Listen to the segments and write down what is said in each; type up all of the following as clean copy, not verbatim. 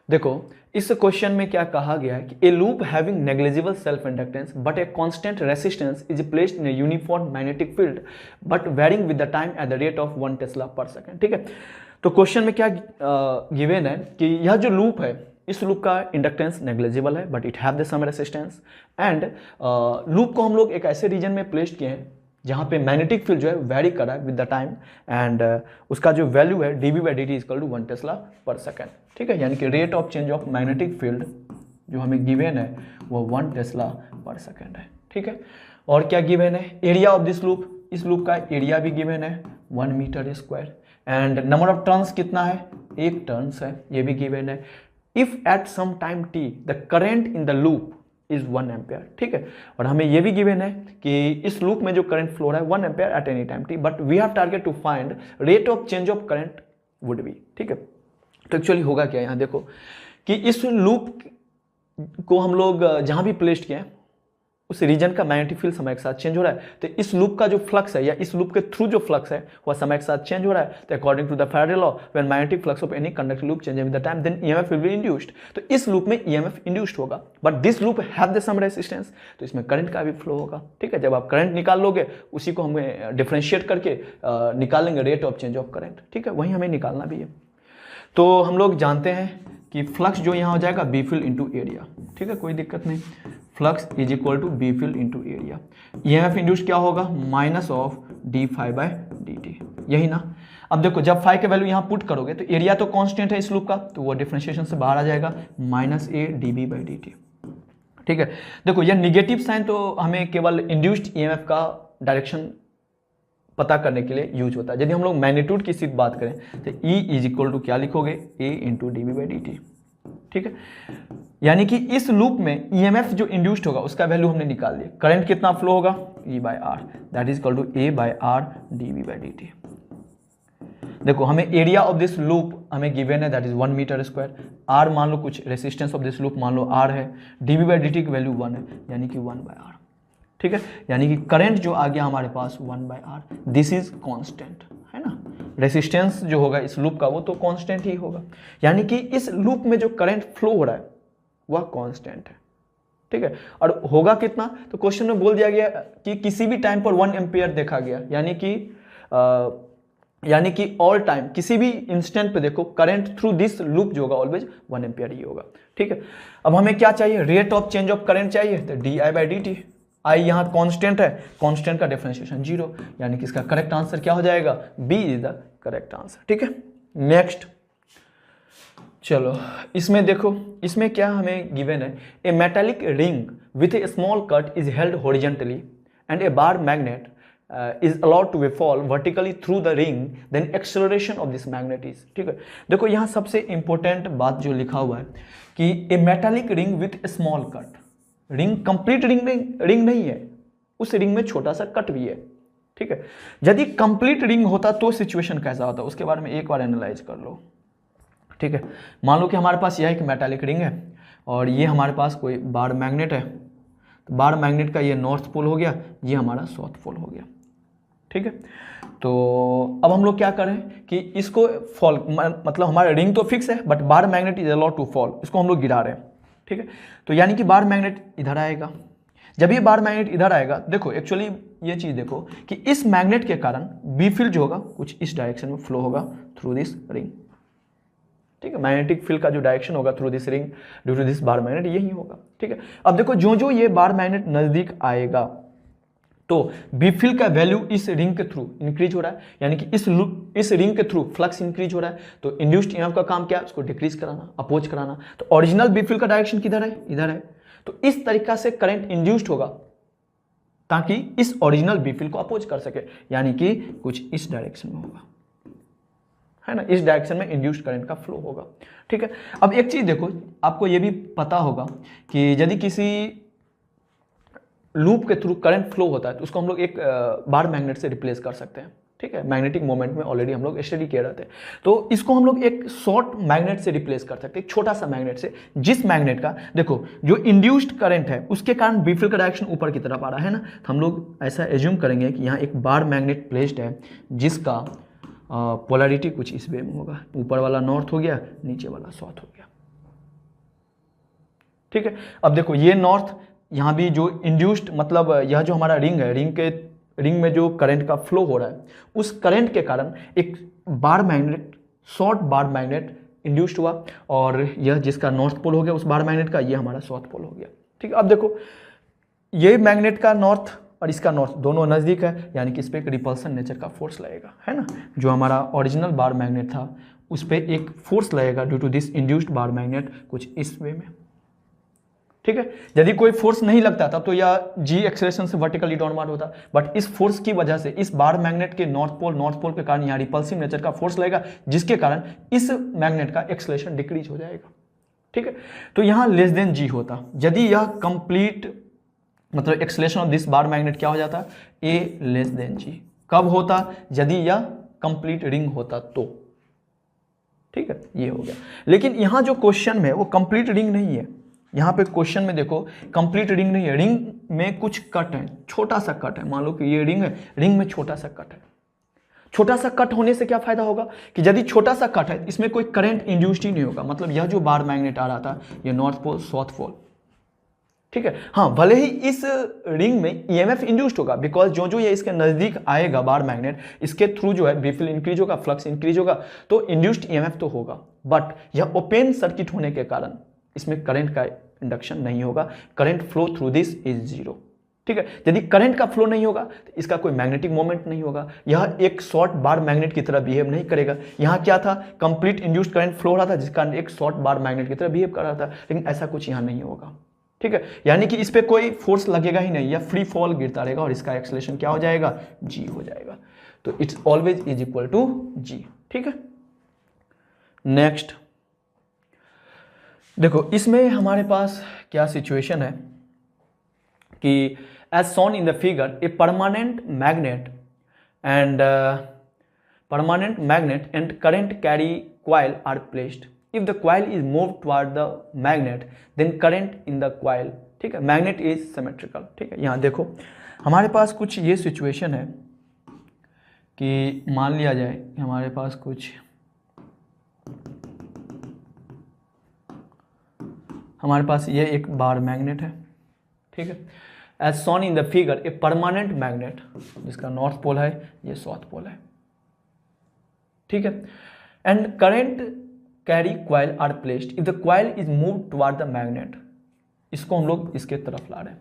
देखो इस क्वेश्चन में क्या कहा गया है कि a loop having negligible self inductance but a constant resistance is placed in a uniform magnetic field but varying with the time at the rate of 1 tesla per second. ठीक है, तो क्वेश्चन में क्या गिवन है कि यह जो loop है इस लूप का इंडक्टेंस नेग्लिजिबल है but it have the some resistance and loop को हम लोग एक ऐसे रीजन में प्लेस्ड किए हैं जहाँ पे मैग्नेटिक फील्ड जो है वेरी कर रहा है विद द टाइम एंड उसका जो वैल्यू है dV/dt equal to 1 tesla per second. ठीक है, यानी कि rate of change of magnetic field जो हमें गिवन है वो 1 टेस्ला पर सेकेंड है। ठीक है, और क्या गिवन है, एरिया ऑफ दिस लूप, इस लूप का एरिया भी गिवन है 1 metre square and number of turns कितना है, 1 टर्न्स है, ये भी गिवन है। If at some time t the current in the loop is 1 ampere. ठीक है, और हमें यह भी गिवन है कि इस लूप में जो करंट फ्लो रहा है 1 ampere at any time t but we have target to find rate of change of current would be. ठीक है, तो एक्चुअली होगा क्या, यहां देखो कि इस लूप को हम लोग जहां भी प्लेस्ड किए हैं उस रीजन का मैग्नेटिक फील्ड समय के साथ चेंज हो रहा है, तो इस लूप का जो फ्लक्स है या इस लूप के थ्रू जो फ्लक्स है वह समय के साथ चेंज हो रहा है। तो according to the Faraday law when magnetic flux of any conducting loop change with the time then EMF will be induced, तो इस लूप में ईएमएफ इंड्यूस्ड होगा but this loop have the some resistance, तो इसमें current का भी flow होगा। ठीक है, जब आप करंट निकाल लोगे उसी को हमें डिफरेंशिएट करके निकालेंगे rate of change of current. ठीक है, वही हमें निकालना भी है। तो हम लोग जानते हैं कि फ्लक्स जो यहाँ हो जाएगा बी फील्ड इंटू एरिया। ठीक है, कोई दिक्कत नहीं, flux is equal to B field into area. EMF induce क्या होगा, minus of D phi by D t, यही ना। अब देखो जब फाई का वैल्यू यहाँ पुट करोगे तो एरिया तो कांस्टेंट है इस लूप का, तो वो डिफरेंशिएशन से बाहर आ जाएगा, minus A d B by D T. ठीक है, देखो यह निगेटिव साइन तो हमें केवल इंड्यूस्ड ईएमएफ का डायरेक्शन पता करने के लिए यूज होता है। यदि हम लोग मैग्नीट्यूड की सीध बात करें तो E इज इक्वल टू क्या लिखोगे, A into D B by D T. ठीक है, यानी कि इस लूप में ईएमएफ जो इंड्यूस्ड होगा उसका वैल्यू हमने निकाल लिया। करंट कितना फ्लो होगा, E by R, that is equal to A by R d B by D t. देखो हमें एरिया ऑफ दिस लूप हमें गिवन है that is 1 metre square, R मान लो कुछ रेसिस्टेंस ऑफ दिस लूप मान लो आर है, d B by D t की वैल्यू 1 है यानी कि 1 बाय आर। ठीक है, यानी कि करंट जो आ गया हमारे पास 1 by R, this is constant है ना। रेसिस्टेंस जो होगा इस लूप का वो तो कांस्टेंट ही होगा, यानी कि इस लूप में जो करंट फ्लो हो रहा है वह कांस्टेंट है। ठीक है, और होगा कितना, तो क्वेश्चन में बोल दिया गया कि किसी भी टाइम पर 1 एम्पियर देखा गया, यानी कि ऑल टाइम किसी भी इंस्टेंट पे देखो करंट थ्रू दिस लूप जो होगा ऑलवेज 1 एम्पियर ही होगा। ठीक है, अब हमें क्या चाहिए, rate of change of current चाहिए, तो D I by D T. I यहाँ कांस्टेंट है, कांस्टेंट का डिफरेंशिएशन 0, यानी कि इसका करेक्ट आंसर क्या हो जाएगा, B is the correct answer. ठीक है, नेक्स्ट चलो इसमें देखो, इसमें क्या हमें गिवन है, a metallic ring with a small cut is held horizontally and a bar magnet is allowed to fall vertically through the ring, then acceleration of this magnet is। ठीक है, देखो यहाँ सबसे इंपॉर्टेंट बात जो लिखा हुआ है कि a metallic ring with small cut, ring complete ring नहीं है, उस रिंग में छोटा सा कट भी है। ठीक है, यदि कंप्लीट रिंग होता तो सिचुएशन कैसा होता उसके बारे में एक बार एनालाइज कर लो। ठीक है, मान लो कि हमारे पास यह एक मेटालिक रिंग है और ये हमारे पास कोई बार मैग्नेट है, तो बार मैग्नेट का ये नॉर्थ पोल हो गया, ये हमारा साउथ पोल हो गया। ठीक है, तो अब हम लोग क्या करें कि इसको फॉल, मतलब हमारा रिंग तो फिक्स है but bar magnet is allowed to fall, इसको हम लोग गिरा रहे हैं। ठीक है, तो यानी कि बार मैग्नेट इधर आएगा, जब ये बार मैग्नेट इधर आएगा, देखो एक्चुअली ये चीज देखो कि इस मैग्नेट के कारण बी फील्ड जो होगा कुछ इस डायरेक्शन में फ्लो होगा थ्रू दिस रिंग। ठीक है, मैग्नेटिक फील्ड का जो डायरेक्शन होगा through this ring due to this bar magnet यही होगा। ठीक है, अब देखो जो जो ये बार मैग्नेट नजदीक आएगा तो बी फील्ड का वैल्यू इस रिंग के थ्रू इंक्रीज हो रहा है, यानी कि इस रिंग के थ्रू फ्लक्स इंक्रीज हो रहा है, तो इंड्यूस्ड ईएमएफ का काम क्या है, उसको डिक्रीज कराना, अपोज कराना। तो ओरिजिनल बी फील्ड का डायरेक्शन किधर है, इधर है, तो इस तरीका से करंट इंड्यूस्ड होगा ताकि इस ओरिजिनल बी फील्ड को अपोज कर सके, यानी कि कुछ इस डायरेक्शन में होगा, है ना, इस डायरेक्शन में इंड्यूस्ड करंट का फ्लो होगा। ठीक है, अब एक चीज देखो, आपको यह भी पता होगा कि यदि किसी लूप के थ्रू करंट फ्लो होता है तो उसको हम लोग एक बार मैग्नेट से रिप्लेस कर सकते हैं। ठीक है, मैग्नेटिक मोमेंट में ऑलरेडी हम लोग स्टडी किए रहते हैं, तो इसको हम लोग एक शॉर्ट मैग्नेट से रिप्लेस कर सकते हैं, एक छोटा सा मैग्नेट से, जिस मैग्नेट का देखो जो इंड्यूस्ड करंट है उसके कारण बी फील्ड का डायरेक्शन ऊपर की तरफ आ रहा है ना, तो हम लोग ऐसा एज्यूम करेंगे कि यहाँ एक बार मैग्नेट प्लेस्ड है जिसका पोलैरिटी कुछ इस वे में होगा, ऊपर वाला नॉर्थ हो गया, नीचे वाला साउथ हो गया। ठीक है। अब देखो ये नॉर्थ, यहाँ भी जो इंड्यूस्ड मतलब यह जो हमारा रिंग है, रिंग में जो करंट का फ्लो हो रहा है, उस करंट के कारण एक bar magnet, short bar magnet induced हुआ, और यह जिसका नॉर्थ पोल हो गया उस बार मैग्नेट का, ये हमारा साउथ पोल हो गया। ठीक है। अब देखो ये मैग्नेट का नॉर्थ और इसका नॉर्थ दोनों नज़दीक है, यानी कि इस पर एक रिपल्सन नेचर का फोर्स लगेगा, है ना। जो हमारा ओरिजिनल बार मैग्नेट था उस पर एक फोर्स लगेगा due to this induced bar magnet, कुछ इस वे में। ठीक है। यदि कोई फोर्स नहीं लगता तब तो यह जी एक्सेलरेशन से वर्टिकली डाउनवर्ड होता, बट इस फोर्स की वजह से इस बार मैग्नेट के नॉर्थ पोल के कारण यहाँ रिपल्सिव नेचर का फोर्स लगेगा, जिसके कारण इस मैग्नेट का एक्सेलरेशन डिक्रीज हो जाएगा। ठीक है। तो यहाँ लेस देन जी होता, यदि यह कंप्लीट मतलब acceleration of this bar magnet क्या हो जाता, ए लेस देन जी। कब होता, यदि यह कंप्लीट रिंग होता तो। ठीक है, ये हो गया। लेकिन यहाँ जो क्वेश्चन में वो कंप्लीट रिंग नहीं है, यहाँ पे क्वेश्चन में देखो कंप्लीट रिंग नहीं है, रिंग में कुछ कट है, छोटा सा कट है। मान लो कि ये रिंग है, रिंग में छोटा सा कट है। छोटा सा कट होने से क्या फायदा होगा कि यदि छोटा सा कट है इसमें कोई करंट इंड्यूस्ड ही नहीं होगा, मतलब यह जो बार मैग्नेट आ रहा था ये नॉर्थ पोल साउथ पोल। ठीक है। हाँ, भले ही इस रिंग में ईएमएफ इंड्यूस्ड होगा, बिकॉज जो जो ये इसके नजदीक आएगा बार मैग्नेट, इसके थ्रू जो है बीफिल इंक्रीज होगा, फ्लक्स इंक्रीज होगा, तो इंड्यूस्ड ईएमएफ तो होगा, बट यह ओपन सर्किट होने के कारण इसमें करंट का इंडक्शन नहीं होगा। Current flow through this is zero. ठीक है। यदि करंट का फ्लो नहीं होगा तो इसका कोई मैग्नेटिक मोमेंट नहीं होगा, यह एक शॉर्ट बार मैग्नेट की तरह बिहेव नहीं करेगा। यहाँ क्या था, कंप्लीट इंड्यूस्ड करंट फ्लो हो रहा था जिसका एक शॉर्ट बार मैग्नेट की तरह बिहेव कर रहा था, लेकिन ऐसा कुछ यहाँ नहीं होगा। ठीक है। यानी कि इस पर कोई फोर्स लगेगा ही नहीं, या फ्री फॉल गिरता रहेगा और इसका एक्सेलरेशन क्या हो जाएगा, जी हो जाएगा। तो it's always is equal to G. ठीक है। नेक्स्ट देखो इसमें हमारे पास क्या सिचुएशन है कि as shown in the figure a permanent magnet and current carry coil are placed. If the coil is moved toward the magnet, then current in the coil, ठीक है, मैग्नेट इज सिमेट्रिकल। ठीक है। यहाँ देखो हमारे पास कुछ ये सिचुएशन है कि मान लिया जाए कि हमारे पास कुछ ये एक बार मैग्नेट है। ठीक है। As shown in the figure a permanent magnet, जिसका नॉर्थ पोल है ये साउथ पोल है। ठीक है। And current carry coil are placed. If the coil is move toward the magnet, इसको हम लोग इसके तरफ ला रहे हैं,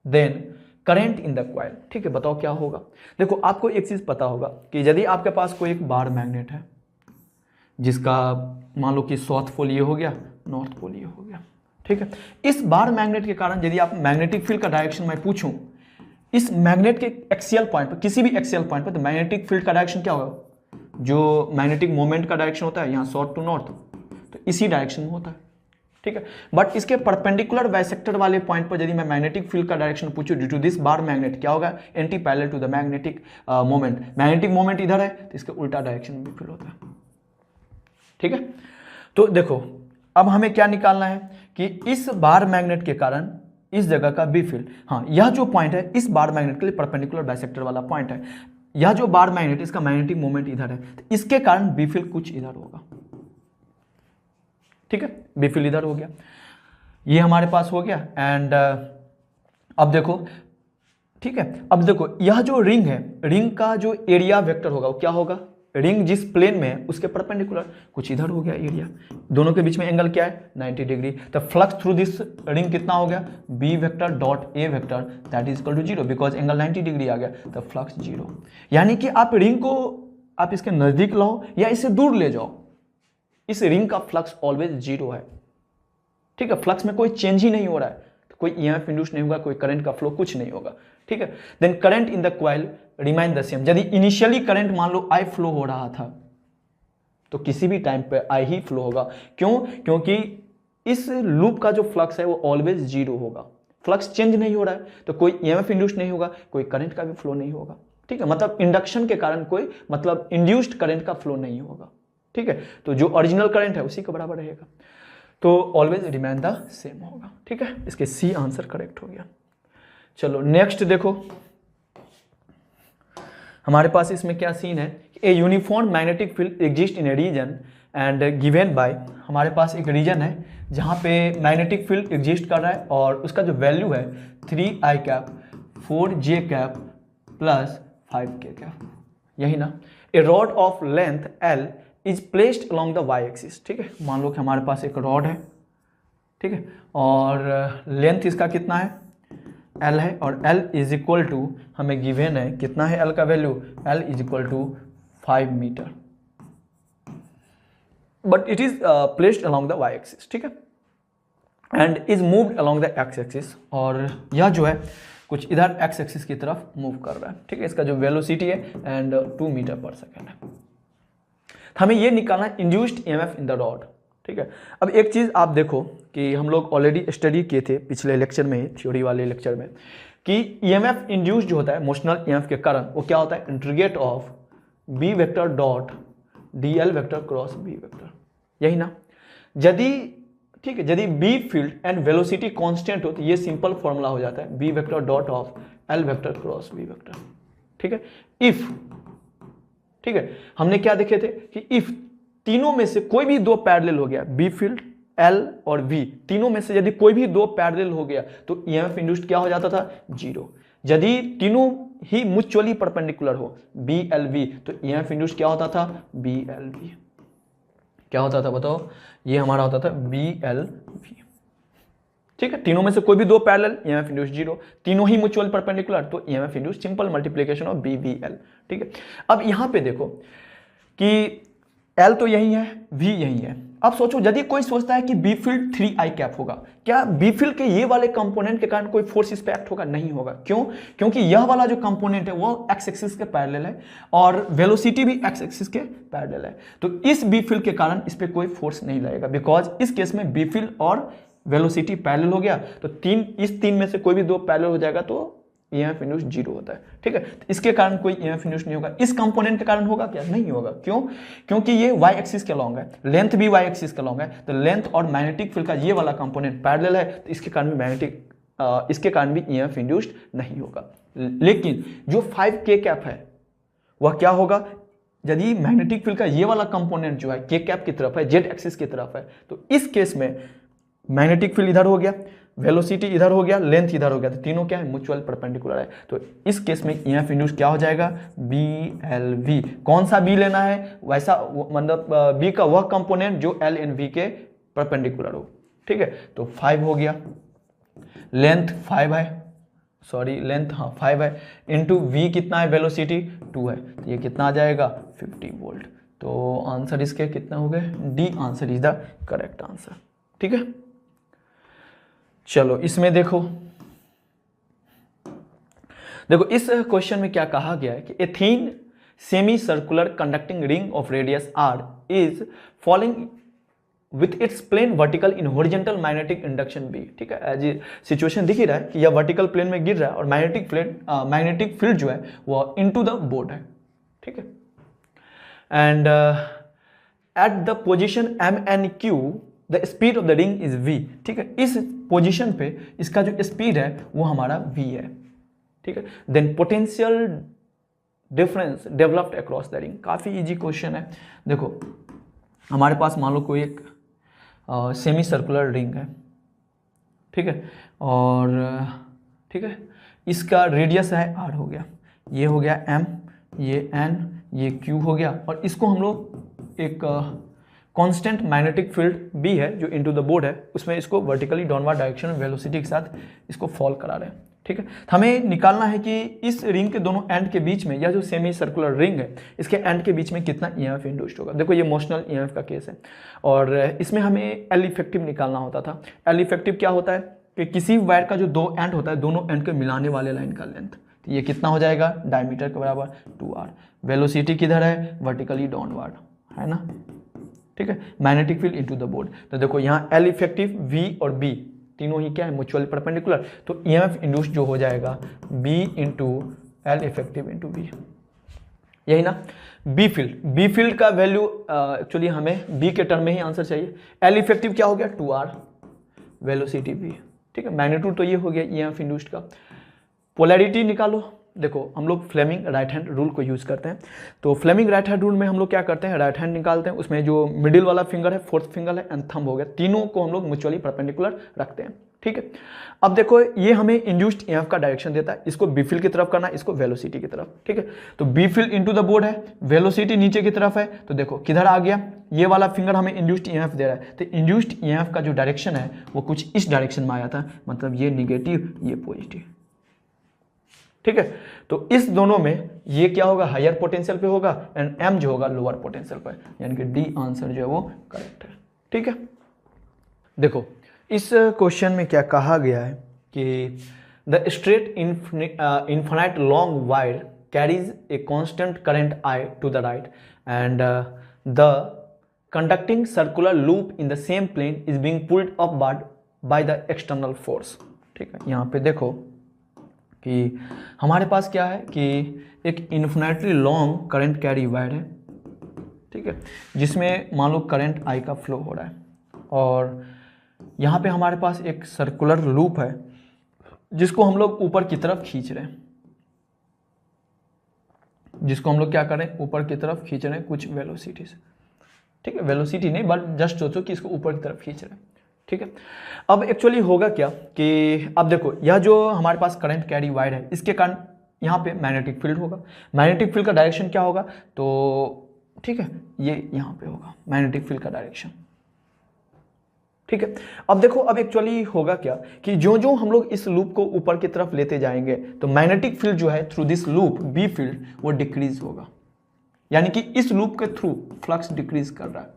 then current in the coil. ठीक है। बताओ क्या होगा। देखो आपको एक चीज पता होगा कि यदि आपके पास कोई एक बार मैग्नेट है जिसका मान लो कि साउथ पोल ये हो गया, नॉर्थ पोल ये हो गया। ठीक है। इस बार मैग्नेट के कारण यदि आप मैग्नेटिक फील्ड का डायरेक्शन मैं पूछूं, इस मैग्नेट के एक्सियल पॉइंट पर, किसी भी एक्सियल पॉइंट पर, तो मैग्नेटिक फील्ड का डायरेक्शन क्या होगा, जो मैग्नेटिक मोमेंट का डायरेक्शन होता है यहाँ साउथ टू नॉर्थ, तो इसी डायरेक्शन में होता है। ठीक है। बट इसके परपेंडिकुलर बाइसेक्टर वाले पॉइंट पर यदि मैं मैग्नेटिक फील्ड का डायरेक्शन पूछूं due to this bar magnet, क्या होगा, anti parallel to the magnetic moment. Magnetic moment इधर है तो इसके उल्टा डायरेक्शन में फील होता है। ठीक है। तो देखो अब हमें क्या निकालना है कि इस बार मैग्नेट के कारण इस जगह का बी फील्ड, हाँ यह जो पॉइंट है इस बार मैग्नेट के लिए परपेंडिकुलर बाइसेक्टर वाला पॉइंट है, यह जो बार मैग्नेट इसका मैग्नेटिक मोमेंट इधर है, तो इसके कारण बी फील्ड कुछ इधर होगा। ठीक है। बी फील्ड इधर हो गया, ये हमारे पास हो गया। एंड अब देखो, ठीक है, अब देखो यह जो रिंग है, रिंग का जो एरिया वेक्टर होगा वो क्या होगा, रिंग जिस प्लेन में है उसके परपेंडिकुलर कुछ इधर हो गया एरिया, दोनों के बीच में एंगल क्या है 90 डिग्री। तो फ्लक्स थ्रू दिस रिंग कितना हो गया, B vector dot A vector that is equal to zero, because angle 90 degree आ गया, तो फ्लक्स जीरो। यानी कि आप रिंग को आप इसके नजदीक लाओ या इसे दूर ले जाओ, इस रिंग का फ्लक्स ऑलवेज जीरो है। ठीक है। फ्लक्स में कोई चेंज ही नहीं हो रहा है, तो कोई ईएमएफ इंड्यूस नहीं होगा, कोई करंट का फ्लो कुछ नहीं होगा। ठीक है। Then current in the coil remain the same. यदि इनिशियली करंट मान लो आई फ्लो हो रहा था तो किसी भी टाइम पे आई ही फ्लो होगा। क्यों, क्योंकि इस लूप का जो फ्लक्स है वो ऑलवेज जीरो होगा, फ्लक्स चेंज नहीं हो रहा है, तो कोई ईएमएफ इंड्यूस नहीं होगा, कोई करंट का भी फ्लो नहीं होगा। ठीक है। मतलब इंडक्शन के कारण कोई मतलब इंड्यूस्ड करंट का फ्लो नहीं होगा। ठीक है। तो जो ओरिजिनल करंट है उसी के बराबर रहेगा, तो ऑलवेज रिमेन द सेम होगा। ठीक है। इसके सी आंसर करेक्ट हो गया। चलो नेक्स्ट देखो हमारे पास इसमें क्या सीन है, a uniform magnetic field exist in a region and given by, हमारे पास एक रीजन है जहाँ पे मैग्नेटिक फील्ड एग्जिस्ट कर रहा है और उसका जो वैल्यू है 3i cap 4j cap plus 5k cap, यही ना। A rod of length L is placed along the y axis, ठीक है। मान लो कि हमारे पास एक रॉड है, ठीक है, और लेंथ इसका कितना है L है, और L इज इक्वल टू हमें गिवन है कितना है L का value, L is equal to 5 metre, but it is placed along the y axis, ठीक है, and is moved along the x axis, और यह जो है कुछ इधर x एक्सिस की तरफ मूव कर रहा है, ठीक है। इसका जो वेलोसिटी है एंड 2 मीटर पर सेकेंड है। हमें ये निकालना है induced EMF in the rod, ठीक है। अब एक चीज़ आप देखो कि हम लोग ऑलरेडी स्टडी किए थे पिछले लेक्चर में, थ्योरी वाले लेक्चर में, कि EMF इंड्यूस्ड जो होता है मोशनल EMF के कारण वो क्या होता है, integrate of B vector dot DL vector cross B vector, यही ना। यदि ठीक है, यदि B field and velocity constant हो तो ये सिंपल फॉर्मूला हो जाता है B vector dot of L vector cross B vector, ठीक है। इफ, ठीक है, हमने क्या देखे थे कि इफ तीनों में से कोई भी दो पैरेलल हो गया, B फील्ड L और V तीनों में से यदि कोई भी दो पैरेलल हो गया तो EMF इंड्यूस्ड क्या हो जाता था, 0। यदि तीनों ही म्यूचुअली परपेंडिकुलर हो BLV तो EMF इंड्यूस्ड क्या होता था, BLV। क्या होता था बताओ, ये हमारा होता था BLV, ठीक है। तीनों में से कोई भी दो पैरेलल, EMF इंड्यूस्ड 0, तीनों ही म्यूचुअल परपेंडिकुलर तो EMF induced simple multiplication of BVL, ठीक है। अब यहां पे देखो कि L तो यही है, V यही है। अब सोचो यदि कोई सोचता है कि B फील्ड 3i कैप होगा, क्या B फील्ड के ये वाले कंपोनेंट के कारण कोई फोर्स इस पे एक्ट होगा, नहीं होगा। क्यों, क्योंकि यह वाला जो कंपोनेंट है वो x एक्सिस के पैरेलल है और वेलोसिटी भी x एक्सिस के पैरेलल है, तो इस B फील्ड के कारण इस पे कोई फोर्स नहीं लगेगा, बिकॉज इस केस में B फील्ड और वेलोसिटी पैरेलल हो गया, तो इस तीन में से कोई भी दो पैरेलल हो जाएगा तो EMF इंड्यूस्ड 0 होता है, ठीक है। तो इसके कारण कोई EMF इंड्यूस्ड नहीं होगा। इस कंपोनेंट के कारण होगा क्या, नहीं होगा। क्यों, क्योंकि ये y एक्सिस के लॉन्ग है, लेंथ भी y एक्सिस के लॉन्ग है, तो लेंथ और मैग्नेटिक फील्ड का ये वाला कंपोनेंट पैरेलल है, तो इसके कारण भी EMF इंड्यूस्ड नहीं होगा। लेकिन जो 5k कैप है वह क्या होगा, यदि मैग्नेटिक फील्ड का ये वाला कंपोनेंट जो है k कैप की तरफ है, z एक्सिस की तरफ है, तो इस केस में मैग्नेटिक फील्ड इधर हो गया, वेलोसिटी इधर हो गया, लेंथ इधर हो गया, तो तीनों क्या है, म्यूचुअल परपेंडिकुलर है, तो इस केस में EMF इंड्यूस्ड क्या हो जाएगा, BLV। कौन सा B लेना है, वैसा मतलब B का वह कंपोनेंट जो L एंड V के परपेंडिकुलर हो, ठीक है। तो 5 हो गया, लेंथ 5 है, सॉरी लेंथ 5 है, इंटू V कितना है, वेलोसिटी 2 है, तो ये कितना आ जाएगा 50 वोल्ट। तो आंसर इसके कितना हो गए, D answer is the correct answer, ठीक है। चलो इसमें देखो इस क्वेश्चन में क्या कहा गया है कि a thin semi circular conducting ring of radius r is falling with its plane vertical in horizontal magnetic induction B, ठीक है। एज सिचुएशन दिख ही रहा है कि यह वर्टिकल प्लेन में गिर रहा है और मैग्नेटिक फील्ड जो है वो इनटू द बोर्ड है, ठीक है। And at the position MNQ the speed of the ring is v, ठीक है। इस पोजीशन पे इसका जो स्पीड है वो हमारा v है, ठीक है। Then potential difference developed across the ring, काफी इजी क्वेश्चन है। देखो हमारे पास मान लो कोई एक सेमी सर्कुलर रिंग है, ठीक है, और ठीक है इसका रेडियस है r हो गया, ये हो गया m, ये n, ये q हो गया, और इसको हम लोग एक कांस्टेंट मैग्नेटिक फील्ड B है जो इनटू द बोर्ड है, उसमें इसको वर्टिकली डाउनवर्ड डायरेक्शन में वेलोसिटी के साथ इसको फॉल करा रहे हैं, ठीक है। हमें निकालना है कि इस रिंग के दोनों एंड के बीच में, यह जो सेमी सर्कुलर रिंग है इसके एंड के बीच में कितना EMF इंड्यूस्ड होगा। देखो ये मोशनल EMF का केस है और इसमें हमें L इफेक्टिव निकालना होता था। L इफेक्टिव क्या होता है कि किसी वायर का जो दो एंड होता है, दोनों एंड के मिलाने वाले लाइन का लेंथ, तो ये कितना हो जाएगा, डायमीटर के बराबर 2r। वेलोसिटी किधर है, वर्टिकली डाउनवर्ड है ना, ठीक है। Magnetic field into the board, तो देखो यहाँ L इफेक्टिव, V और B तीनों ही क्या है, म्यूचुअली परपेंडिकुलर, तो EMF इंड्यूस्ड जो हो जाएगा B into L effective into B, यही ना। B फील्ड का वैल्यू एक्चुअली हमें B के टर्म में ही आंसर चाहिए। L इफेक्टिव क्या हो गया, 2r, वेलोसिटी B, ठीक है। मैग्नीट्यूड तो ये हो गया EMF इंड्यूस्ड का। पोलैरिटी निकालो, देखो हम लोग फ्लेमिंग राइट हैंड रूल को यूज़ करते हैं। तो फ्लेमिंग राइट हैंड रूल में हम लोग क्या करते हैं, राइट हैंड निकालते हैं, उसमें जो मिडिल वाला फिंगर है, फोर्थ फिंगर है एंड थंब हो गया, तीनों को हम लोग म्यूचुअली परपेंडिकुलर रखते हैं। ठीक है, अब देखो ये हमें इंड्यूस्ड ईएमएफ का डायरेक्शन देता है, इसको बी फील्ड की तरफ करना, इसको वेलोसिटी की तरफ। ठीक है, तो B field into the board है, वेलोसिटी नीचे की तरफ है, तो देखो किधर आ गया, ये वाला फिंगर हमें इंड्यूस्ड ईएमएफ दे रहा है, तो इंड्यूस्ड ईएमएफ का जो डायरेक्शन है वो कुछ इस डायरेक्शन में आया था, मतलब ये निगेटिव ये पॉजिटिव। ठीक है, तो इस दोनों में ये क्या होगा, हायर पोटेंशियल पे होगा एंड एम जो होगा लोअर पोटेंशियल पे, यानी कि डी आंसर जो है वो करेक्ट है। ठीक है, देखो इस क्वेश्चन में क्या कहा गया है कि the straight infinite long wire carries a constant current I to the right and the conducting circular loop in the same plane is being pulled upward by the external force. ठीक है, यहाँ पे देखो कि हमारे पास क्या है कि एक infinitely long current carry wire है। ठीक है, जिसमें मान लो करंट आई का फ्लो हो रहा है और यहाँ पे हमारे पास एक सर्कुलर लूप है जिसको हम लोग ऊपर की तरफ खींच रहे हैं, जिसको हम लोग क्या करें, ऊपर की तरफ खींच रहे हैं कुछ वेलोसिटी से। ठीक है, वेलोसिटी नहीं बट जस्ट सोचो कि इसको ऊपर की तरफ खींच रहे हैं। ठीक है, अब एक्चुअली होगा क्या कि अब देखो यह जो हमारे पास करंट कैरी वायर है इसके कारण यहाँ पे मैग्नेटिक फील्ड होगा, मैग्नेटिक फील्ड का डायरेक्शन क्या होगा, तो ठीक है ये यहाँ पे होगा मैग्नेटिक फील्ड का डायरेक्शन। ठीक है, अब देखो अब एक्चुअली होगा क्या कि जो जो हम लोग इस लूप को ऊपर की तरफ लेते जाएंगे तो मैग्नेटिक फील्ड जो है through this loop B field वो डिक्रीज होगा, यानी कि इस लूप के थ्रू फ्लक्स डिक्रीज कर रहा है।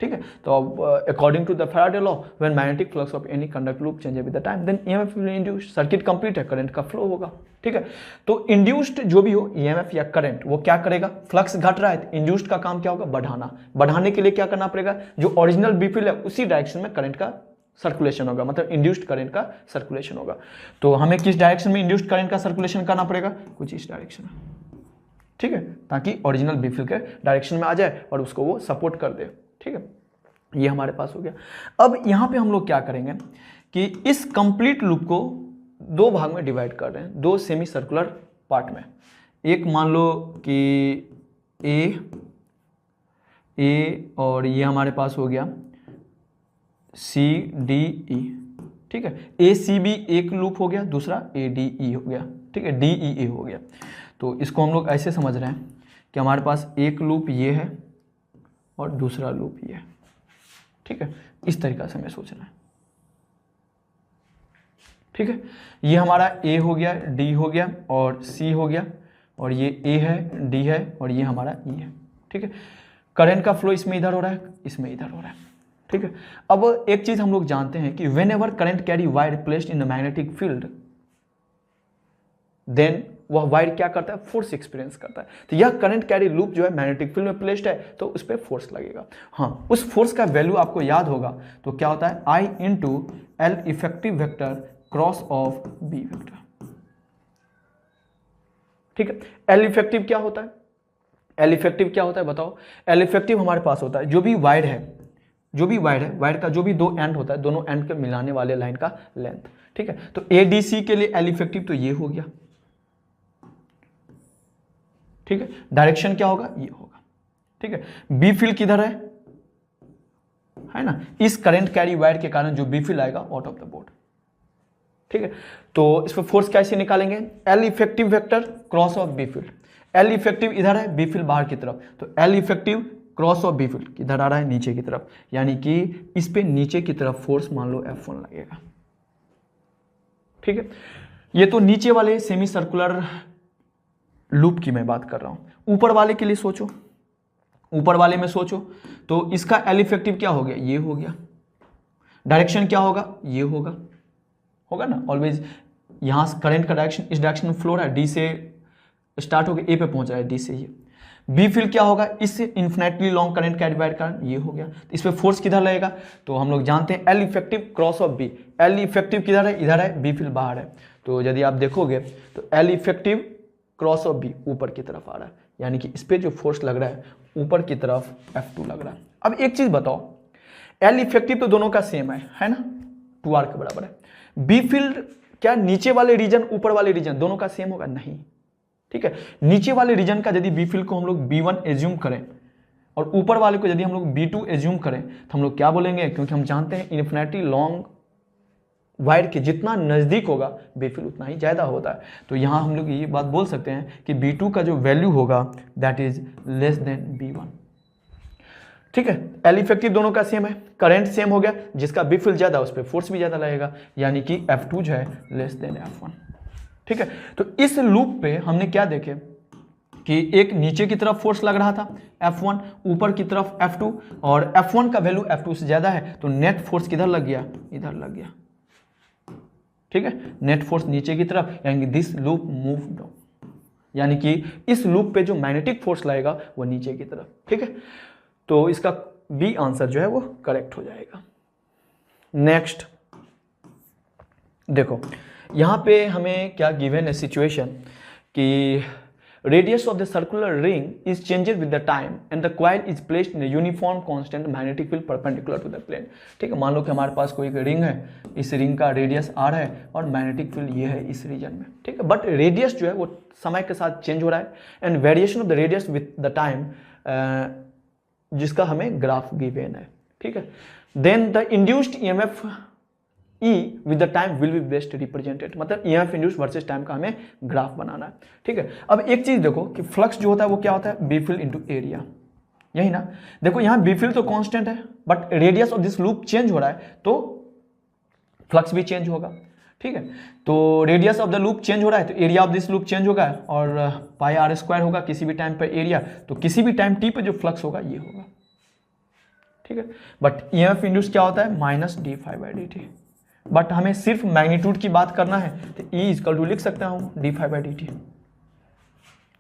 ठीक है, तो अब according to the Faraday law when magnetic flux of any conduct loop change with the time then EMF will induce, circuit complete है, करंट का फ्लो होगा। ठीक है, तो इंड्यूस्ड जो भी हो ईएमएफ या करंट वो क्या करेगा, फ्लक्स घट रहा है तो इंड्यूस्ड का काम क्या होगा, बढ़ाना, बढ़ाने के लिए क्या करना पड़ेगा, जो ओरिजिनल बी फील्ड है उसी डायरेक्शन में करंट का सर्कुलेशन होगा, मतलब इंड्यूस्ड करंट का सर्कुलेशन होगा। तो हमें किस डायरेक्शन में इंड्यूस्ड करंट का सर्कुलेशन करना पड़ेगा, कुछ इस डायरेक्शन में। ठीक है, ताकि ओरिजिनल बी फील्ड के डायरेक्शन में आ जाए और उसको वो सपोर्ट कर दे। ठीक है, ये हमारे पास हो गया। अब यहाँ पे हम लोग क्या करेंगे कि इस कंप्लीट लूप को दो भाग में डिवाइड कर रहे हैं, दो सेमी सर्कुलर पार्ट में। एक मान लो कि ए और ये हमारे पास हो गया सी डी ई। ठीक है, ए सी बी एक लूप हो गया, दूसरा ए डी ई हो गया। ठीक है, डी ई ए हो गया। तो इसको हम लोग ऐसे समझ रहे हैं कि हमारे पास एक लूप ये है और दूसरा लूप ये है। ठीक है, इस तरीका से हमें सोचना है। ठीक है, ये हमारा ए हो गया, डी हो गया और सी हो गया, और ये ए है, डी है और ये हमारा ई है। ठीक है, करंट का फ्लो इसमें इधर हो रहा है, इसमें इधर हो रहा है। ठीक है, अब एक चीज हम लोग जानते हैं कि whenever current carry wire placed in the magnetic field then वह वायर क्या करता है, फोर्स एक्सपीरियंस करता है। तो यह करंट कैरी लूप जो है मैग्नेटिक फील्ड में प्लेस्ड है तो उस पर फोर्स लगेगा। हाँ, उस फोर्स का वैल्यू आपको याद होगा, तो क्या होता है I into L effective vector cross of B vector. ठीक है, एल इफेक्टिव क्या होता है, एल इफेक्टिव क्या होता है बताओ। एल इफेक्टिव हमारे पास होता है जो भी वायर है, जो भी वायर है, वायर का जो भी दो एंड होता है, दोनों एंड के मिलाने वाले लाइन का लेंथ। ठीक है, तो ए डी सी के लिए एल इफेक्टिव तो ये हो गया। ठीक है, डायरेक्शन क्या होगा, ये होगा। ठीक है, बी फील्ड किधर है ना, इस करंट कैरी वायर के कारण जो बी फील्ड आएगा आउट ऑफ द बोर्ड। ठीक है, तो इस पर फोर्स कैसे निकालेंगे, L effective vector cross of B field. L effective इधर है, बी फील्ड बाहर की तरफ, तो L effective cross of B field किधर आ रहा है, नीचे की तरफ, यानी कि इस पे नीचे की तरफ फोर्स मान लो F1 लगेगा। ठीक है, ये तो नीचे वाले सेमी सर्कुलर लूप की मैं बात कर रहा हूं। ऊपर वाले के लिए सोचो, ऊपर वाले में सोचो तो इसका एल इफेक्टिव क्या हो गया, ये हो गया। डायरेक्शन क्या होगा, ये होगा, होगा ना ऑलवेज। यहां करंट का डायरेक्शन इस डायरेक्शन में फ्लो रहा है, डी से स्टार्ट होकर ए पे पहुंच रहा है, डी से ये। बी फील्ड क्या होगा, इससे infinitely long current carry wire का ये हो गया। इस पे फोर्स किधर लगेगा, तो हम लोग जानते हैं L effective cross of B. L effective किधर है, इधर है, बी फील्ड बाहर है। तो यदि आप देखोगे तो L effective cross of B ऊपर की तरफ आ रहा है, यानी कि इस पे जो फोर्स लग रहा है ऊपर की तरफ F2 लग रहा है। अब एक चीज बताओ, एल इफेक्टिव तो दोनों का सेम है ना, 2R के बराबर है। बी फील्ड क्या नीचे वाले रीजन ऊपर वाले रीजन दोनों का सेम होगा, नहीं, ठीक है। नीचे वाले रीजन का यदि बी फील्ड को हम लोग B1 एज्यूम करें और ऊपर वाले को यदि हम लोग B2 एज्यूम करें तो हम लोग क्या बोलेंगे, क्योंकि हम जानते हैं इन्फिनिटी लॉन्ग वाइड के जितना नज़दीक होगा बी फील्ड उतना ही ज़्यादा होता है। तो यहाँ हम लोग ये बात बोल सकते हैं कि B2 का जो वैल्यू होगा that is less than B1। ठीक है, एल इफेक्टिव दोनों का सेम है, करंट सेम हो गया, जिसका बी फील्ड ज़्यादा उस पर फोर्स भी ज़्यादा लगेगा, यानी कि F2 जो है लेस देन F1। ठीक है, तो इस लूप पे हमने क्या देखे कि एक नीचे की तरफ फोर्स लग रहा था F1, ऊपर की तरफ F2, और F1 का वैल्यू F2 से ज़्यादा है, तो नेट फोर्स किधर लग गया, इधर लग गया। ठीक है, नेट फोर्स नीचे की तरफ, यानी कि दिस लूप मूव डाउन, यानी कि इस लूप पे जो मैग्नेटिक फोर्स लगेगा वो नीचे की तरफ। ठीक है, तो इसका बी आंसर जो है वो करेक्ट हो जाएगा। नेक्स्ट देखो, यहाँ पे हमें क्या गिवन है सिचुएशन कि radius of the circular ring is changes with the time and the coil is placed in uniform constant magnetic field perpendicular to the plane. ठीक है, मान लो कि हमारे पास कोई एक रिंग है, इस रिंग का रेडियस r है और मैग्नेटिक फील्ड ये है इस रीजन में। ठीक है, बट रेडियस जो है वो समय के साथ चेंज हो रहा है and variation of the radius with the time, जिसका हमें ग्राफ गिवन है। ठीक है, then the induced EMF E with the time will be best represented, मतलब EMF इंड्यूस वर्सेस टाइम का हमें ग्राफ बनाना है। ठीक है, अब एक चीज देखो कि फ्लक्स जो होता है वो क्या होता है, बी फील्ड इंटू एरिया, यही ना। देखो यहाँ बी फील्ड तो कांस्टेंट है, but radius of this loop change हो रहा है तो फ्लक्स भी चेंज होगा। ठीक है, तो radius of the loop change हो रहा है तो area of this loop change होगा, और पाई आर स्क्वायर होगा किसी भी टाइम पर एरिया, तो किसी भी टाइम टी पे जो फ्लक्स होगा ये होगा। ठीक है, बट EMF इंड्यूस क्या होता है, minus d phi by D t, but हमें सिर्फ मैग्नीट्यूड की बात करना है तो E इक्वल टू लिख सकता हूँ d phi by D T.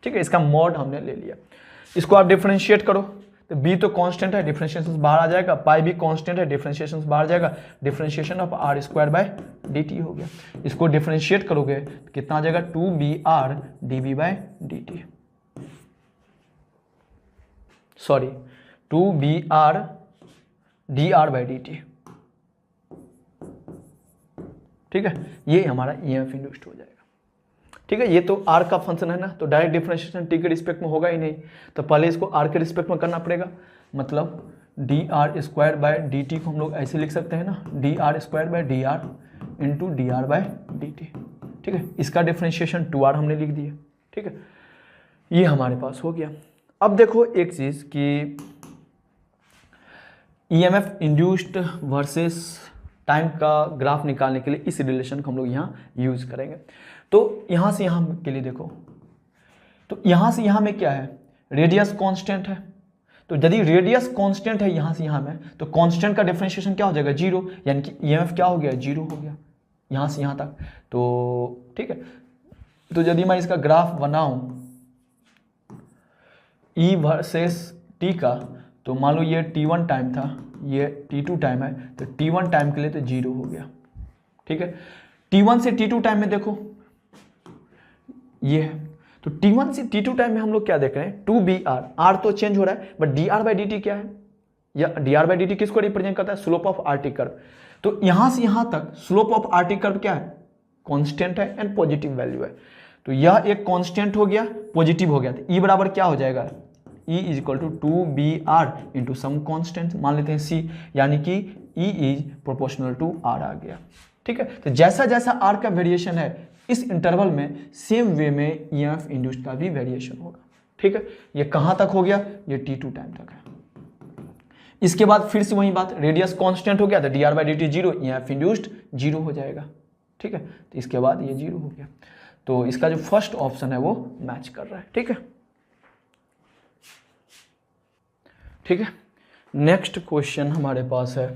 ठीक है, इसका मॉड हमने ले लिया, इसको आप डिफरेंशिएट करो तो B तो कांस्टेंट है, डिफरेंशिएशन बाहर आ जाएगा, पाई भी कांस्टेंट है, डिफरेंशिएशन बाहर जाएगा, differentiation of r square by D t हो गया। इसको डिफरेंशिएट करोगे तो कितना आ जाएगा, 2BR dB by D t, sorry 2BR dR by D T. ठीक है, ये हमारा EMF इंड्यूस्ड हो जाएगा। ठीक है, ये तो R का फंक्शन है ना, तो डायरेक्ट डिफरेंशिएशन T के रिस्पेक्ट में होगा ही नहीं, तो पहले इसको R के रिस्पेक्ट में करना पड़ेगा, मतलब dr square by D t को हम लोग ऐसे लिख सकते हैं ना, dr square by d r into d r by D T. ठीक है, इसका डिफरेंशिएशन 2R हमने लिख दिया। ठीक है, ये हमारे पास हो गया। अब देखो एक चीज़ कि EMF इंड्यूस्ड वर्सेस टाइम का ग्राफ निकालने के लिए इस रिलेशन को हम लोग यहाँ यूज करेंगे। तो यहाँ से यहाँ के लिए देखो, तो यहाँ से यहाँ में क्या है, रेडियस कांस्टेंट है, तो यदि रेडियस कांस्टेंट है यहाँ से यहाँ में, तो कांस्टेंट का डिफरेंशिएशन क्या हो जाएगा, 0, यानी कि EMF क्या हो गया, 0 हो गया यहाँ से यहाँ तक। तो ठीक है, तो यदि मैं इसका ग्राफ बनाऊँ E वर्सेस T का, तो मान लो ये T1 टाइम था, ये T2 टाइम है, तो T1 टाइम के लिए तो 0 हो गया। ठीक है, T1 से T2 टाइम में देखो ये है, तो T1 से T2 टाइम में हम लोग क्या देख रहे हैं, 2BR, R तो चेंज हो रहा है, but dr by D T क्या है, या dr बाई डी टी किसको रिप्रेजेंट करता है, स्लोप ऑफ RT कर्व। तो यहां से यहां तक स्लोप ऑफ RT कर्व क्या है, कॉन्स्टेंट है एंड पॉजिटिव वैल्यू है, तो यह एक कॉन्स्टेंट हो गया, पॉजिटिव हो गया, तो E बराबर क्या हो जाएगा, E is equal to 2BR into some constant, मान लेते हैं C, यानी कि E is proportional to R आ गया। ठीक है, तो जैसा जैसा R का वेरिएशन है इस इंटरवल में, सेम वे में EMF इंड्यूस्ड का भी वेरिएशन होगा। ठीक है, ये कहाँ तक हो गया, ये T2 टाइम तक है। इसके बाद फिर से वही बात, रेडियस कांस्टेंट हो गया तो dr by D T 0, EMF induced 0 हो जाएगा। ठीक है, तो इसके बाद ये 0 हो गया, तो इसका जो फर्स्ट ऑप्शन है वो मैच कर रहा है। ठीक है, ठीक है, नेक्स्ट क्वेश्चन हमारे पास है,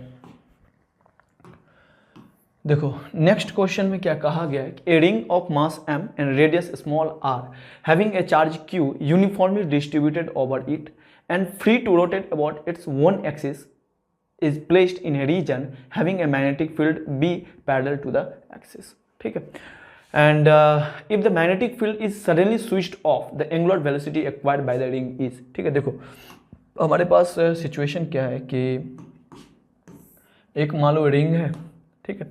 देखो नेक्स्ट क्वेश्चन में क्या कहा गया है, a ring of mass m and radius small r having a charge q uniformly distributed over it and free to rotate about its own axis is placed in a region having a magnetic field b parallel to the axis. ठीक है, and if the magnetic field is suddenly switched off the angular velocity acquired by the ring is. ठीक है, देखो हमारे पास situation क्या है कि एक मान लो रिंग है, ठीक है,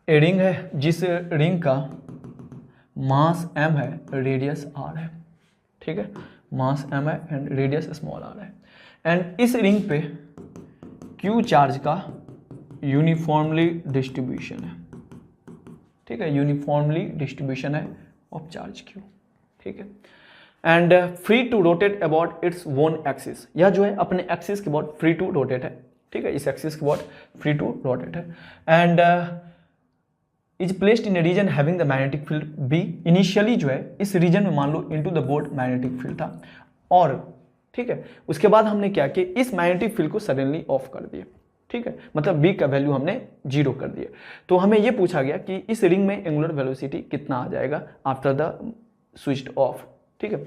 ए रिंग है जिस रिंग का मास m है, रेडियस r है, ठीक है, मास m है एंड रेडियस स्मॉल r है, एंड इस रिंग पे q चार्ज का यूनिफॉर्मली डिस्ट्रीब्यूशन है, ठीक है, यूनिफॉर्मली डिस्ट्रीब्यूशन है ऑफ चार्ज q, ठीक है, and free to rotate about its own axis, यह जो है अपने एक्सिस के अबाउट फ्री टू रोटेट है, ठीक है, इस एक्सिस के अबाउट फ्री टू रोटेट है, and is placed in a region having the magnetic field B, initially जो है इस रीजन में मान लो into the board magnetic field था, और ठीक है उसके बाद हमने क्या कि इस मैग्नेटिक फील्ड को सडनली ऑफ कर दिया, ठीक है, मतलब बी का वैल्यू हमने 0 कर दिया, तो हमें यह पूछा गया कि इस रिंग में एंगुलर वेलोसिटी कितना आ जाएगा आफ्टर द स्विच्ड ऑफ, ठीक है।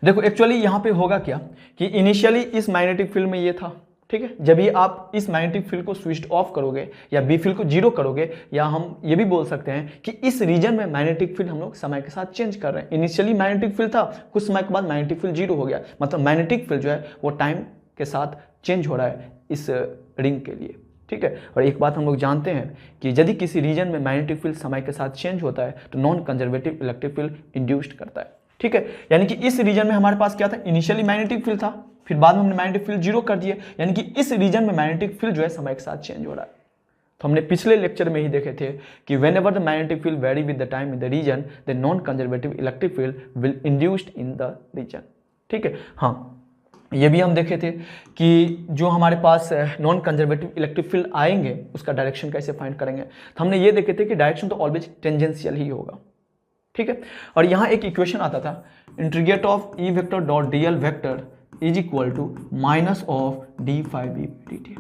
देखो एक्चुअली यहां पे होगा क्या कि इनिशियली इस मैग्नेटिक फील्ड में ये था, ठीक है, जब ये आप इस मैग्नेटिक फील्ड को स्विच्ड ऑफ करोगे या बी फील्ड को 0 करोगे, या हम ये भी बोल सकते हैं कि इस रीजन में मैग्नेटिक फील्ड हम लोग समय के साथ चेंज कर रहे हैं, इनिशियली मैग्नेटिक फील्ड था, कुछ समय के बाद मैग्नेटिक फील्ड 0 हो गया, मतलब मैग्नेटिक फील्ड जो है वो टाइम के साथ चेंज हो रहा है इस रिंग के लिए, ठीक है। और एक बात हम लोग जानते हैं कि यदि किसी रीजन में मैग्नेटिक फील्ड समय के साथ चेंज होता है तो non conservative electric field induced करता है, ठीक है, यानी कि इस रीजन में हमारे पास क्या था, इनिशियली मैग्नेटिक फील्ड था, फिर बाद में हमने मैग्नेटिक फील्ड 0 कर दिया, यानी कि इस रीजन में मैग्नेटिक फील्ड जो है समय के साथ चेंज हो रहा है। तो हमने पिछले लेक्चर में ही देखे थे कि whenever the magnetic field vary with the time in the region the non conservative electric field will induced in the region, ठीक है। हाँ, ये भी हम देखे थे कि जो हमारे पास नॉन कंजर्वेटिव इलेक्ट्रिक फील्ड आएंगे उसका डायरेक्शन कैसे फाइंड करेंगे, तो हमने ये देखे थे कि डायरेक्शन तो ऑलवेज टेंजेंशियल ही होगा, ठीक है। और यहाँ एक इक्वेशन आता था, integrate of E vector dot D L vector is equal to minus of d phi B d T,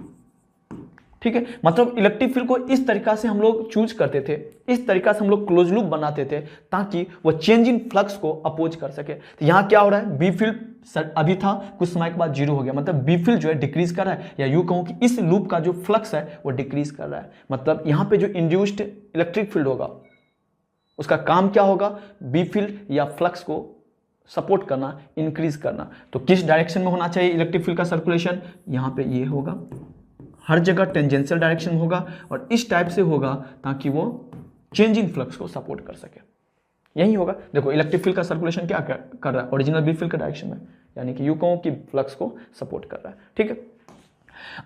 ठीक है, मतलब इलेक्ट्रिक फील्ड को इस तरीका से हम लोग चूज करते थे, इस तरीका से हम लोग क्लोज लूप बनाते थे ताकि वो चेंज इन फ्लक्स को अपोज कर सके। तो यहाँ क्या हो रहा है, बी फील्ड अभी था, कुछ समय के बाद 0 हो गया, मतलब बी फील्ड जो है डिक्रीज कर रहा है, या यूं कहूं कि इस लूप का जो फ्लक्स है वो डिक्रीज कर रहा है, मतलब यहाँ पे जो इंड्यूस्ड इलेक्ट्रिक फील्ड होगा उसका काम क्या होगा, बी फील्ड या फ्लक्स को सपोर्ट करना, इंक्रीज करना। तो किस डायरेक्शन में होना चाहिए इलेक्ट्रिक फील्ड का सर्कुलेशन, यहाँ पे ये होगा, हर जगह टेंजेंशियल डायरेक्शन होगा और इस टाइप से होगा ताकि वो चेंज इन फ्लक्स को सपोर्ट कर सके, यही होगा। देखो इलेक्ट्रिक फील्ड का सर्कुलेशन क्या कर रहा है, ओरिजिनल बी फील्ड के डायरेक्शन में, यानी कि यूं कहूं कि फ्लक्स को सपोर्ट कर रहा है, ठीक है।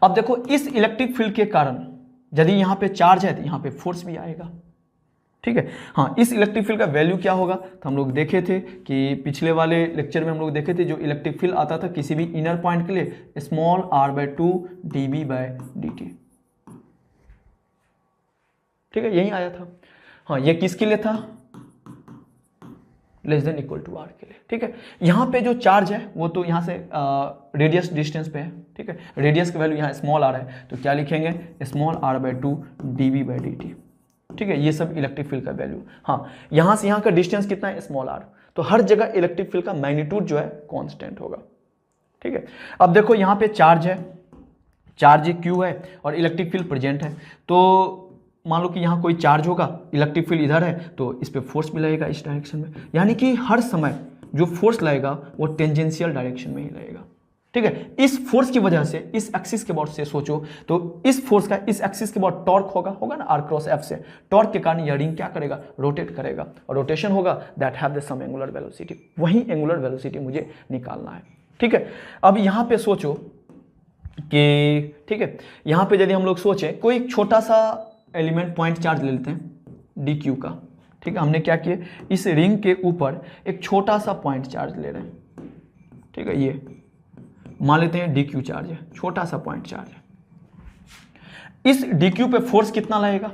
अब देखो इस इलेक्ट्रिक फील्ड के कारण यदि यहाँ पे चार्ज है तो यहाँ पे फोर्स भी आएगा, ठीक है। हाँ, इस इलेक्ट्रिक फील्ड का वैल्यू क्या होगा, तो हम लोग देखे थे कि पिछले वाले लेक्चर में हम लोग देखे थे जो इलेक्ट्रिक फील्ड आता था किसी भी इनर पॉइंट के लिए स्मॉल r/2 dB/dt, ठीक है, यही आया था। हाँ, ये किसके लिए था, less than equal to r के लिए, ठीक है। यहाँ पे जो चार्ज है वो तो यहाँ से रेडियस डिस्टेंस पे है, ठीक है, रेडियस की वैल्यू यहाँ स्मॉल r है, तो क्या लिखेंगे, स्मॉल r/2 dB/dt, ठीक है, ये सब इलेक्ट्रिक फील्ड का वैल्यू। हाँ, यहाँ से यहाँ का डिस्टेंस कितना है, स्मॉल r, तो हर जगह इलेक्ट्रिक फील्ड का मैग्नीट्यूड जो है कांस्टेंट होगा, ठीक है। अब देखो यहाँ पे चार्ज है, चार्ज q है और इलेक्ट्रिक फील्ड प्रेजेंट है, तो मान लो कि यहाँ कोई चार्ज होगा, इलेक्ट्रिक फील्ड इधर है, तो इस पे फोर्स भी लगेगा इस डायरेक्शन में, यानी कि हर समय जो फोर्स लगेगा वो टेंजेंशियल डायरेक्शन में ही लगेगा, ठीक है। इस फोर्स की वजह से इस एक्सिस के अबाउट से सोचो तो इस फोर्स का इस एक्सिस के अबाउट टॉर्क होगा ना, r क्रॉस f से, टॉर्क के कारण यह रिंग क्या करेगा, रोटेट करेगा, और रोटेशन होगा that have the some angular velocity, वही एंगुलर वेलोसिटी मुझे निकालना है, ठीक है। अब यहाँ पे सोचो कि, ठीक है, यहाँ पे यदि हम लोग सोचे कोई छोटा सा एलिमेंट पॉइंट चार्ज ले लेते हैं dq का, ठीक है, हमने क्या किया, इस रिंग के ऊपर एक छोटा सा पॉइंट चार्ज ले रहे हैं, ठीक है, ये मान लेते हैं dq चार्ज है, छोटा सा पॉइंट चार्ज है। इस dq पे फोर्स कितना लगेगा,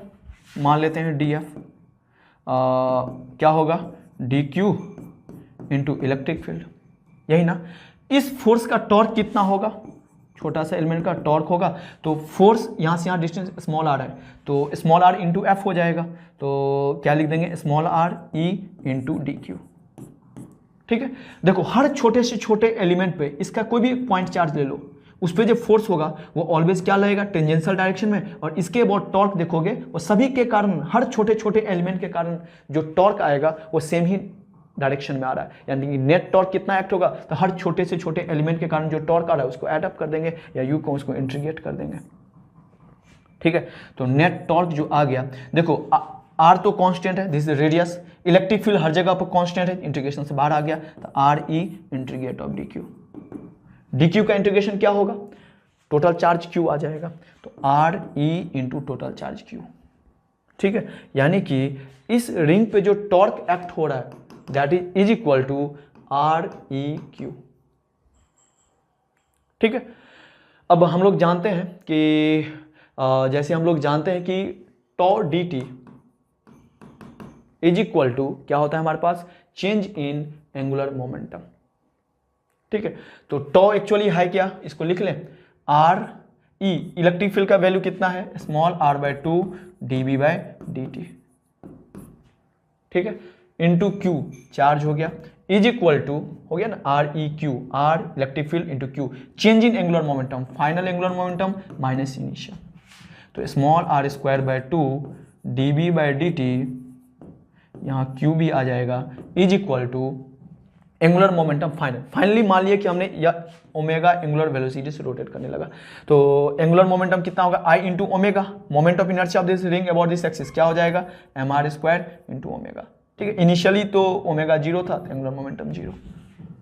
मान लेते हैं dF, क्या होगा, dq इंटू इलेक्ट्रिक फील्ड, यही ना। इस फोर्स का टॉर्क कितना होगा, छोटा सा एलिमेंट का टॉर्क होगा, तो फोर्स यहाँ से यहाँ डिस्टेंस स्मॉल r है, तो स्मॉल r इंटू एफ हो जाएगा, तो क्या लिख देंगे, small r e into dq, ठीक है। देखो हर छोटे से छोटे एलिमेंट पे इसका कोई भी पॉइंट चार्ज ले लो, उस पर जो फोर्स होगा वो ऑलवेज क्या लगेगा, टेंजेंशियल डायरेक्शन में, और इसके अबाउट टॉर्क देखोगे वो सभी के कारण, हर छोटे छोटे एलिमेंट के कारण जो टॉर्क आएगा वो सेम ही डायरेक्शन में आ रहा है, यानी कि नेट टॉर्क कितना एक्ट होगा, तो हर छोटे से छोटे एलिमेंट के कारण जो टॉर्क आ रहा है उसको ऐड अप कर देंगे या यू को उसको इंटीग्रेट कर देंगे, ठीक है। तो नेट टॉर्क जो आ गया, देखो आर तो कांस्टेंट है, this is radius, electric field हर जगह पर कांस्टेंट है, इंटीग्रेशन से बाहर आ गया तो R E integrate of D Q. D Q का इंटीग्रेशन क्या होगा, टोटल चार्ज क्यू आ जाएगा, तो R E into total charge Q. ठीक है, यानी कि इस रिंग पे जो टॉर्क एक्ट हो रहा है that is equal to r E q. ठीक है, अब हम लोग जानते हैं कि जैसे हम लोग जानते हैं कि tau D T is equal to क्या होता है हमारे पास, चेंज इन एंगुलर मोमेंटम। ठीक है, तो टॉ एक्चुअली है क्या, इसको लिख लें, आर ई, इलेक्ट्रिक फील्ड का वैल्यू कितना है, small r by 2 D B by D T. ठीक है, इंटू क्यू चार्ज हो गया, इज इक्वल टू हो गया ना R E Q, R electric field into Q, change in angular momentum, final angular momentum minus initial, तो small are square by 2 D B by D T, यहाँ Q भी आ जाएगा, is equal to angular momentum finally मान लिया कि हमने या ओमेगा एंगुलर वेलोसिटी से रोटेट करने लगा, तो एंगुलर मोमेंटम कितना होगा, I into omega, moment of inertia of this ring about this axis क्या हो जाएगा, m r square into omega. ठीक है, इनिशियली तो ओमेगा 0 था, तो एंगुलर मोमेंटम 0।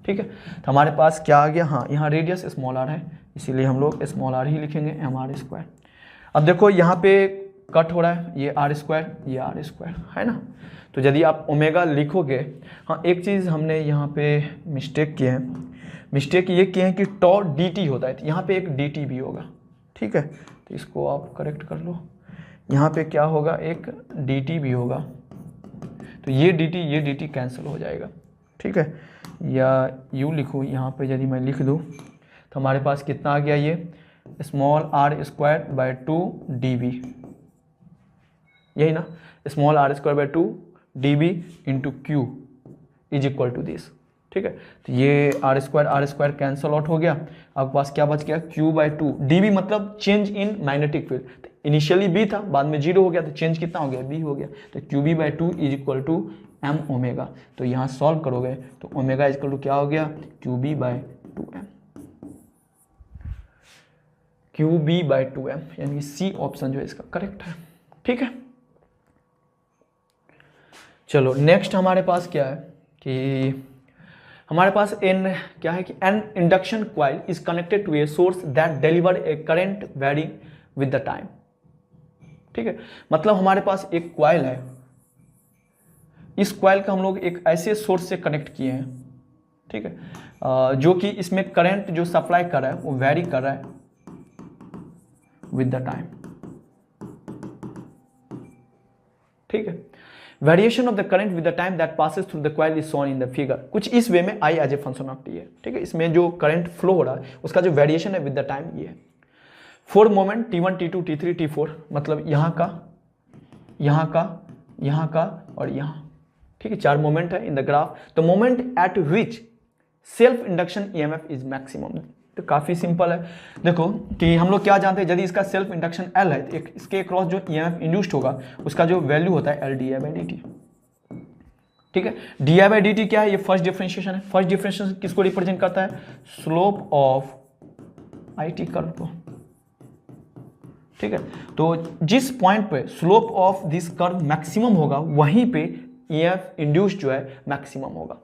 ठीक है, तो हमारे पास क्या आ गया, हाँ यहाँ रेडियस स्मॉल आर है, इसीलिए हम लोग स्मॉल आर ही लिखेंगे, एम आर स्क्वायर। अब देखो यहाँ पे कट हो रहा है, ये आर स्क्वायर, ये आर स्क्वायर है ना, तो यदि आप ओमेगा लिखोगे, हाँ एक चीज़ हमने यहाँ पे मिस्टेक की है, मिस्टेक ये किए हैं कि टॉ डी टी होता है, तो यहाँ पे एक डी टी भी होगा। ठीक है, तो इसको आप करेक्ट कर लो, यहाँ पे क्या होगा, एक डी टी भी होगा, तो ये डी टी कैंसिल हो जाएगा। ठीक है, या यू लिखूँ, यहाँ पे यदि मैं लिख दूँ तो हमारे पास कितना आ गया, ये small are square by 2 D B, यही ना, small are square by 2 D B into q is equal to this. ठीक है, तो ये आर स्क्वायर कैंसल आउट हो गया, आपके पास क्या बच गया, क्यू बाय 2 डी बी, मतलब चेंज इन मैग्नेटिक फील्ड, तो इनिशियली बी था, बाद में 0 हो गया, तो चेंज कितना हो गया, बी हो गया, तो q B by 2 is equal to m omega, तो यहाँ सॉल्व करोगे तो ओमेगा इज इक्वल टू क्या हो गया, q B by 2m, q B by 2m, यानी सी ऑप्शन जो है इसका करेक्ट है। ठीक है, चलो नेक्स्ट हमारे पास क्या है कि हमारे पास एन क्या है कि an induction coil is connected to a source that deliver a current varying with the time. ठीक है, मतलब हमारे पास एक क्वाइल है, इस क्वाइल का हम लोग एक ऐसे सोर्स से कनेक्ट किए हैं। ठीक है, जो कि इसमें करंट जो सप्लाई कर रहा है वो वेरी कर रहा है विद द टाइम। ठीक है, variation of the current with the time that passes through the coil is shown in the figure, कुछ इस वे में I as a function of T है। ठीक है, इसमें जो करंट फ्लो हो रहा है उसका जो वेरिएशन है विद द टाइम ये है। 4 moment T1 T2 T3 T4, मतलब यहाँ का, यहाँ का, यहाँ का और यहाँ। ठीक है, 4 मोमेंट है in the graph, the moment at which self induction EMF is maximum. तो काफी सिंपल है, देखो कि हम लोग क्या जानते हैं, यदि इसका सेल्फ इंडक्शन L है तो इसके क्रॉस जो ईएमएफ इंड्यूस्ड होगा उसका जो वैल्यू होता है L di by D T. ठीक है, di बाई डी टी क्या है, ये फर्स्ट डिफरेंशिएशन है। फर्स्ट डिफरेंशिएशन किसको रिप्रेजेंट करता है, slope of I t curve को। ठीक है, तो जिस पॉइंट पे slope of this curve maximum होगा वहीं पे ईएमएफ इंड्यूस्ड जो है मैक्सिमम होगा,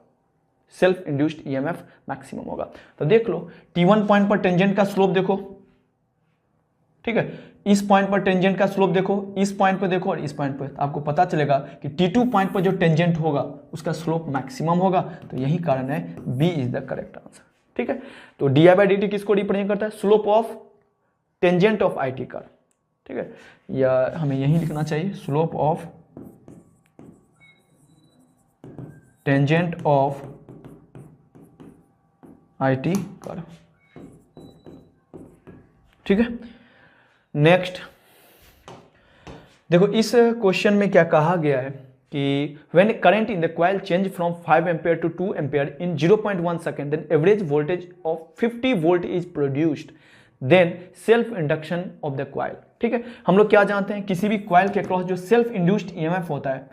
सेल्फ इंड्यूस्ड ईएमएफ मैक्सिमम होगा। तो देख लो T1 पॉइंट पर टेंजेंट का स्लोप देखो। ठीक है, इस पॉइंट पर टेंजेंट का स्लोप देखो, इस पॉइंट पर देखो और इस पॉइंट पर, आपको पता चलेगा कि T2 पॉइंट पर जो टेंजेंट होगा उसका स्लोप मैक्सिमम होगा, तो यही कारण है B is the correct answer. ठीक है, तो D I by D t किसको रिप्रेजेंट करता है, slope of tangent of I t curve. ठीक है, या हमें यही लिखना चाहिए, slope of tangent of I t curve. ठीक है, नेक्स्ट देखो इस क्वेश्चन में क्या कहा गया है कि when current in the coil change from 5 ampere to 2 ampere in 0.1 second then average voltage of 50 volt is produced then self induction of the coil. ठीक है, हम लोग क्या जानते हैं, किसी भी कॉइल के क्रॉस जो सेल्फ इंड्यूस्ड ईएमएफ होता है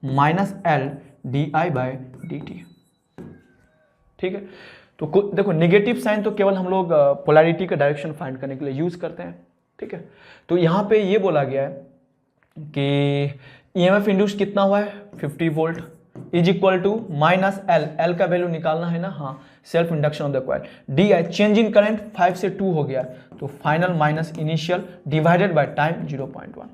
-L di by D T. ठीक है, तो देखो नेगेटिव साइन तो केवल हम लोग पोलैरिटी का डायरेक्शन फाइंड करने के लिए यूज करते हैं। ठीक है, तो यहाँ पे ये बोला गया है कि ईएमएफ इंड्यूस कितना हुआ है 50 volt is equal to minus L, L का वैल्यू निकालना है ना, हाँ, self induction of the coil, d I change in current 5 से 2 हो गया, तो final minus initial divided by time 0.1,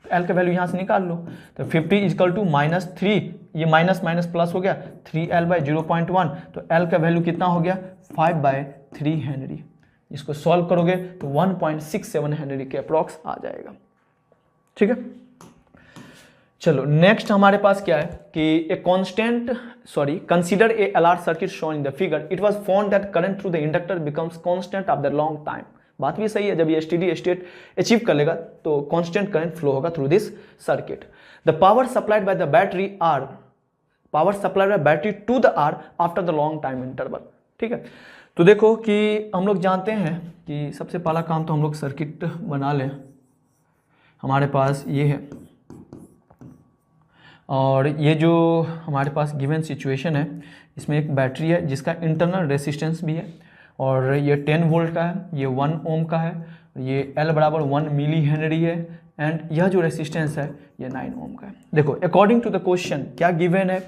तो एल का वैल्यू यहां से निकाल लो, तो 50 इज इक्वल टू माइनस 3, ये माइनस माइनस प्लस हो गया 3L बाय 0.1, तो एल का वैल्यू कितना हो गया 5/3 हेनरी, इसको सॉल्व करोगे तो 1.67 हेनरी के अप्रॉक्स आ जाएगा। ठीक है, चलो नेक्स्ट हमारे पास क्या है कि a constant consider a LR circuit shown in the figure, it was found that current through the inductor becomes constant after long time. बात भी सही है, जब ये स्टेडी स्टेट अचीव कर लेगा तो कांस्टेंट करंट फ्लो होगा through this circuit. The power supplied by the battery to the R after the long time interval. ठीक है, तो देखो कि हम लोग जानते हैं कि सबसे पहला काम तो हम लोग सर्किट बना लें। हमारे पास ये है और ये जो हमारे पास गिवन सिचुएशन है, इसमें एक बैटरी है जिसका इंटरनल रेसिस्टेंस भी है और ये 10 वोल्ट का है, ये 1 ओम का है, ये L बराबर 1 मिली हेनरी है एंड यह जो रेसिस्टेंस है ये 9 ओम का है। देखो अकॉर्डिंग टू द क्वेश्चन क्या गिवन है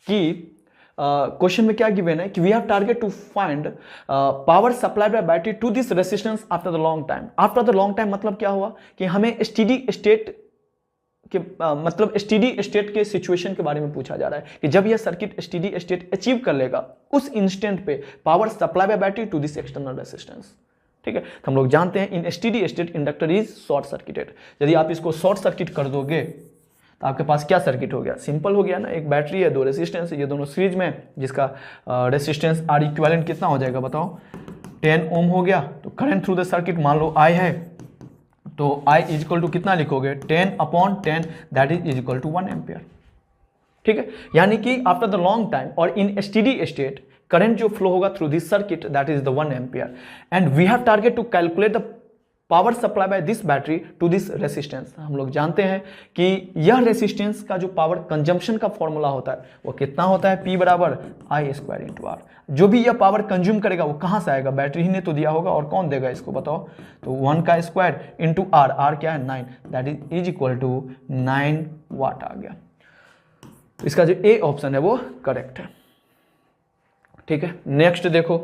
कि क्वेश्चन में क्या गिवन है कि we have target to find power supply by battery to this resistance after the long time. After the long time मतलब क्या हुआ कि हमें स्टेडी स्टेट के मतलब स्टेडी स्टेट के सिचुएशन के बारे में पूछा जा रहा है कि जब यह सर्किट स्टेडी स्टेट अचीव कर लेगा उस इंस्टेंट पे power supply by battery to this external resistance. ठीक है, तो हम लोग जानते हैं in steady state inductor is short circuited. यदि आप इसको शॉर्ट सर्किट कर दोगे तो आपके पास क्या सर्किट हो गया, सिंपल हो गया ना, एक बैटरी है, 2 रेसिस्टेंस है, ये दोनों सीरीज में, जिसका रेसिस्टेंस आर इक्विवेलेंट कितना हो जाएगा बताओ 10 ओम हो गया। तो करंट थ्रू द सर्किट मान लो I है, तो I इज इक्वल टू कितना लिखोगे 10/10 that is equal to 1 ampere. ठीक है, यानी कि आफ्टर द लॉन्ग टाइम और इन स्टेडी स्टेट करंट जो फ्लो होगा through this circuit that is the 1 ampere and we have target to calculate the power supply by this battery to this resistance. हम लोग जानते हैं कि यह resistance का जो पावर कंजम्पशन का फॉर्मूला होता है वो कितना होता है, P बराबर I² × R। जो भी यह पावर कंज्यूम करेगा वो कहाँ से आएगा, बैटरी ही ने तो दिया होगा, और कौन देगा इसको बताओ, तो 1 का स्क्वायर इंटू R, R क्या है 9, दैट इज इक्वल टू 9 वाट आ गया। तो इसका जो ए ऑप्शन है वो करेक्ट है। ठीक है, नेक्स्ट देखो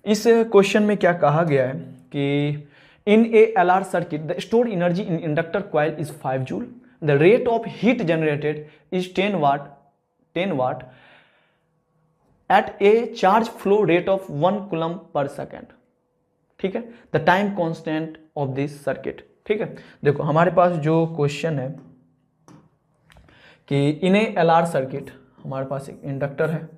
इस क्वेश्चन में क्या कहा गया है कि in a LR circuit the stored energy in inductor coil is 5 joule, the rate of heat generated is 10 watt at a charge flow rate of 1 coulomb per second। ठीक है, the time constant of this circuit। ठीक है, देखो हमारे पास जो question है कि in a LR circuit हमारे पास एक इंडक्टर है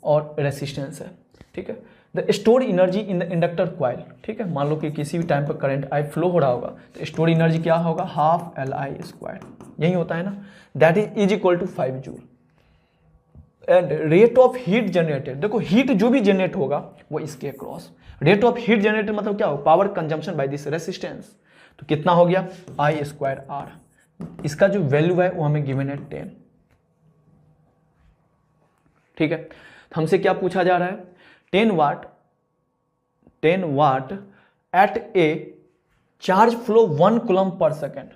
और रेसिस्टेंस है। ठीक है, the store energy in the inductor coil. ठीक है, मान लो कि किसी भी टाइम पर करंट I फ्लो हो रहा होगा तो स्टोर एनर्जी क्या होगा, हाफ LI², यही होता है ना, that is equal to 5 joule and rate of heat generated. देखो हीट जो भी जनरेट होगा वो इसके across, rate of heat generated मतलब क्या होगा, power consumption by this resistance, तो कितना हो गया I²R। इसका जो वैल्यू है वो हमें गिवन है 10। ठीक है, तो हमसे क्या पूछा जा रहा है, 10 watt at a charge flow 1 coulomb per second.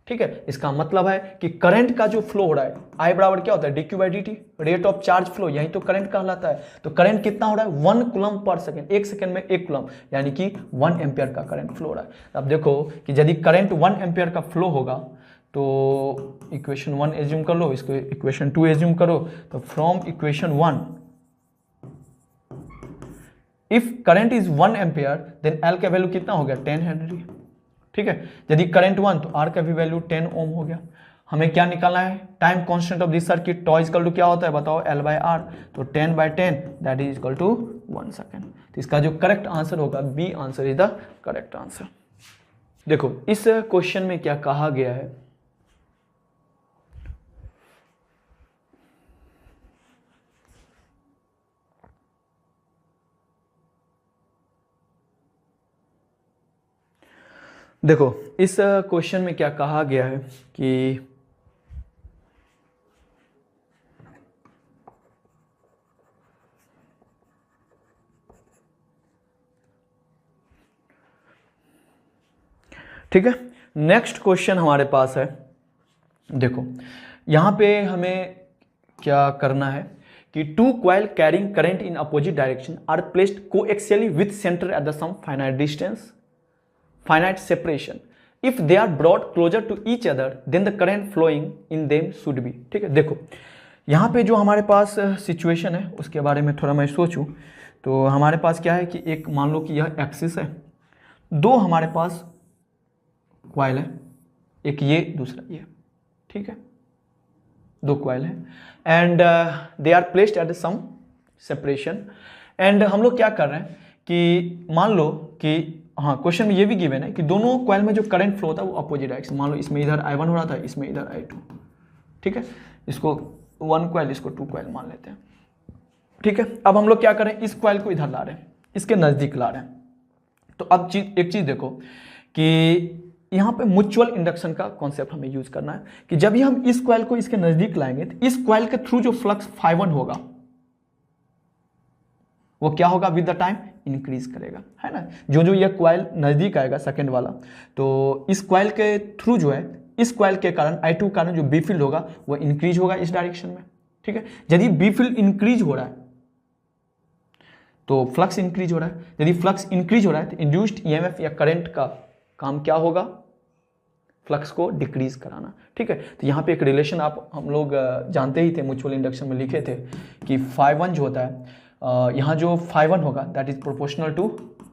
ठीक है, इसका मतलब है कि करंट का जो फ्लो हो रहा है I बराबर क्या होता है dQ/dt, rate of charge flow, यही तो करंट कहलाता है। तो करंट कितना हो रहा है 1 कूलम्ब पर सेकेंड, 1 सेकेंड में 1 कूलम्ब, यानी कि 1 एम्पियर का करंट फ्लो हो रहा है। अब देखो कि यदि करंट 1 एम्पियर का फ्लो होगा तो इक्वेशन 1 एज्यूम कर लो, इसको इक्वेशन 2 एज्यूम करो, तो from equation 1 if current is 1 ampere then L का वैल्यू कितना हो गया 10 हेनरी। ठीक है, यदि करंट 1 तो R का भी वैल्यू 10 ओम हो गया। हमें क्या निकालना है, time constant of this circuit, tau equal to क्या होता है बताओ L/R, तो 10/10 that is equal to 1 second. तो इसका जो करेक्ट आंसर होगा B answer is the correct answer. देखो इस क्वेश्चन में क्या कहा गया है, देखो इस क्वेश्चन में क्या कहा गया है कि ठीक है, नेक्स्ट क्वेश्चन हमारे पास है, देखो यहाँ पे हमें क्या करना है कि two coil carrying current in opposite direction are placed coaxially with centre at the some finite distance, finite separation. If they are brought closer to each other then the current flowing in them should be. ठीक है, देखो यहाँ पे जो हमारे पास situation है उसके बारे में थोड़ा मैं सोचूं तो हमारे पास क्या है कि एक मान लो कि यह एक्सिस है, दो हमारे पास कॉइल है, एक ये दूसरा ये, ठीक है, दो कॉइल है and they are placed at some separation. And हम लोग क्या कर रहे हैं कि मान लो कि हाँ क्वेश्चन में ये भी गिवन है कि दोनों कॉइल में जो करंट फ्लो होता है वो अपोजिट डायरेक्शन, मान लो इसमें इधर I1 हो रहा था, इसमें इधर I2, ठीक है, इसको 1 कॉइल इसको 2 कॉइल मान लेते हैं। ठीक है, अब हम लोग क्या करें, इस कॉइल को इधर ला रहे हैं, इसके नज़दीक ला रहे हैं। तो अब एक चीज़ देखो कि यहाँ पे म्यूचुअल इंडक्शन का कॉन्सेप्ट हमें यूज करना है कि जब भी हम इस कॉइल को इसके नज़दीक लाएंगे तो इस कॉइल के थ्रू जो फ्लक्स ∅1 होगा वो क्या होगा, विद द टाइम इंक्रीज करेगा, है ना। जो जो ये कॉइल नज़दीक आएगा सेकेंड वाला, तो इस कॉइल के थ्रू जो है, इस कॉइल के कारण I2 कारण जो बी फील्ड होगा वो इंक्रीज होगा इस डायरेक्शन में। ठीक है, यदि बी फील्ड इंक्रीज हो रहा है तो फ्लक्स इंक्रीज हो रहा है, यदि फ्लक्स इंक्रीज हो रहा है तो इंड्यूस्ड ईएमएफ या करंट का काम क्या होगा, फ्लक्स को डिक्रीज कराना। ठीक है, तो यहाँ पे एक रिलेशन आप हम लोग जानते ही थे, म्यूचुअल इंडक्शन में लिखे थे कि ∅1 जो होता है, यहाँ जो ∅1 होगा that is proportional to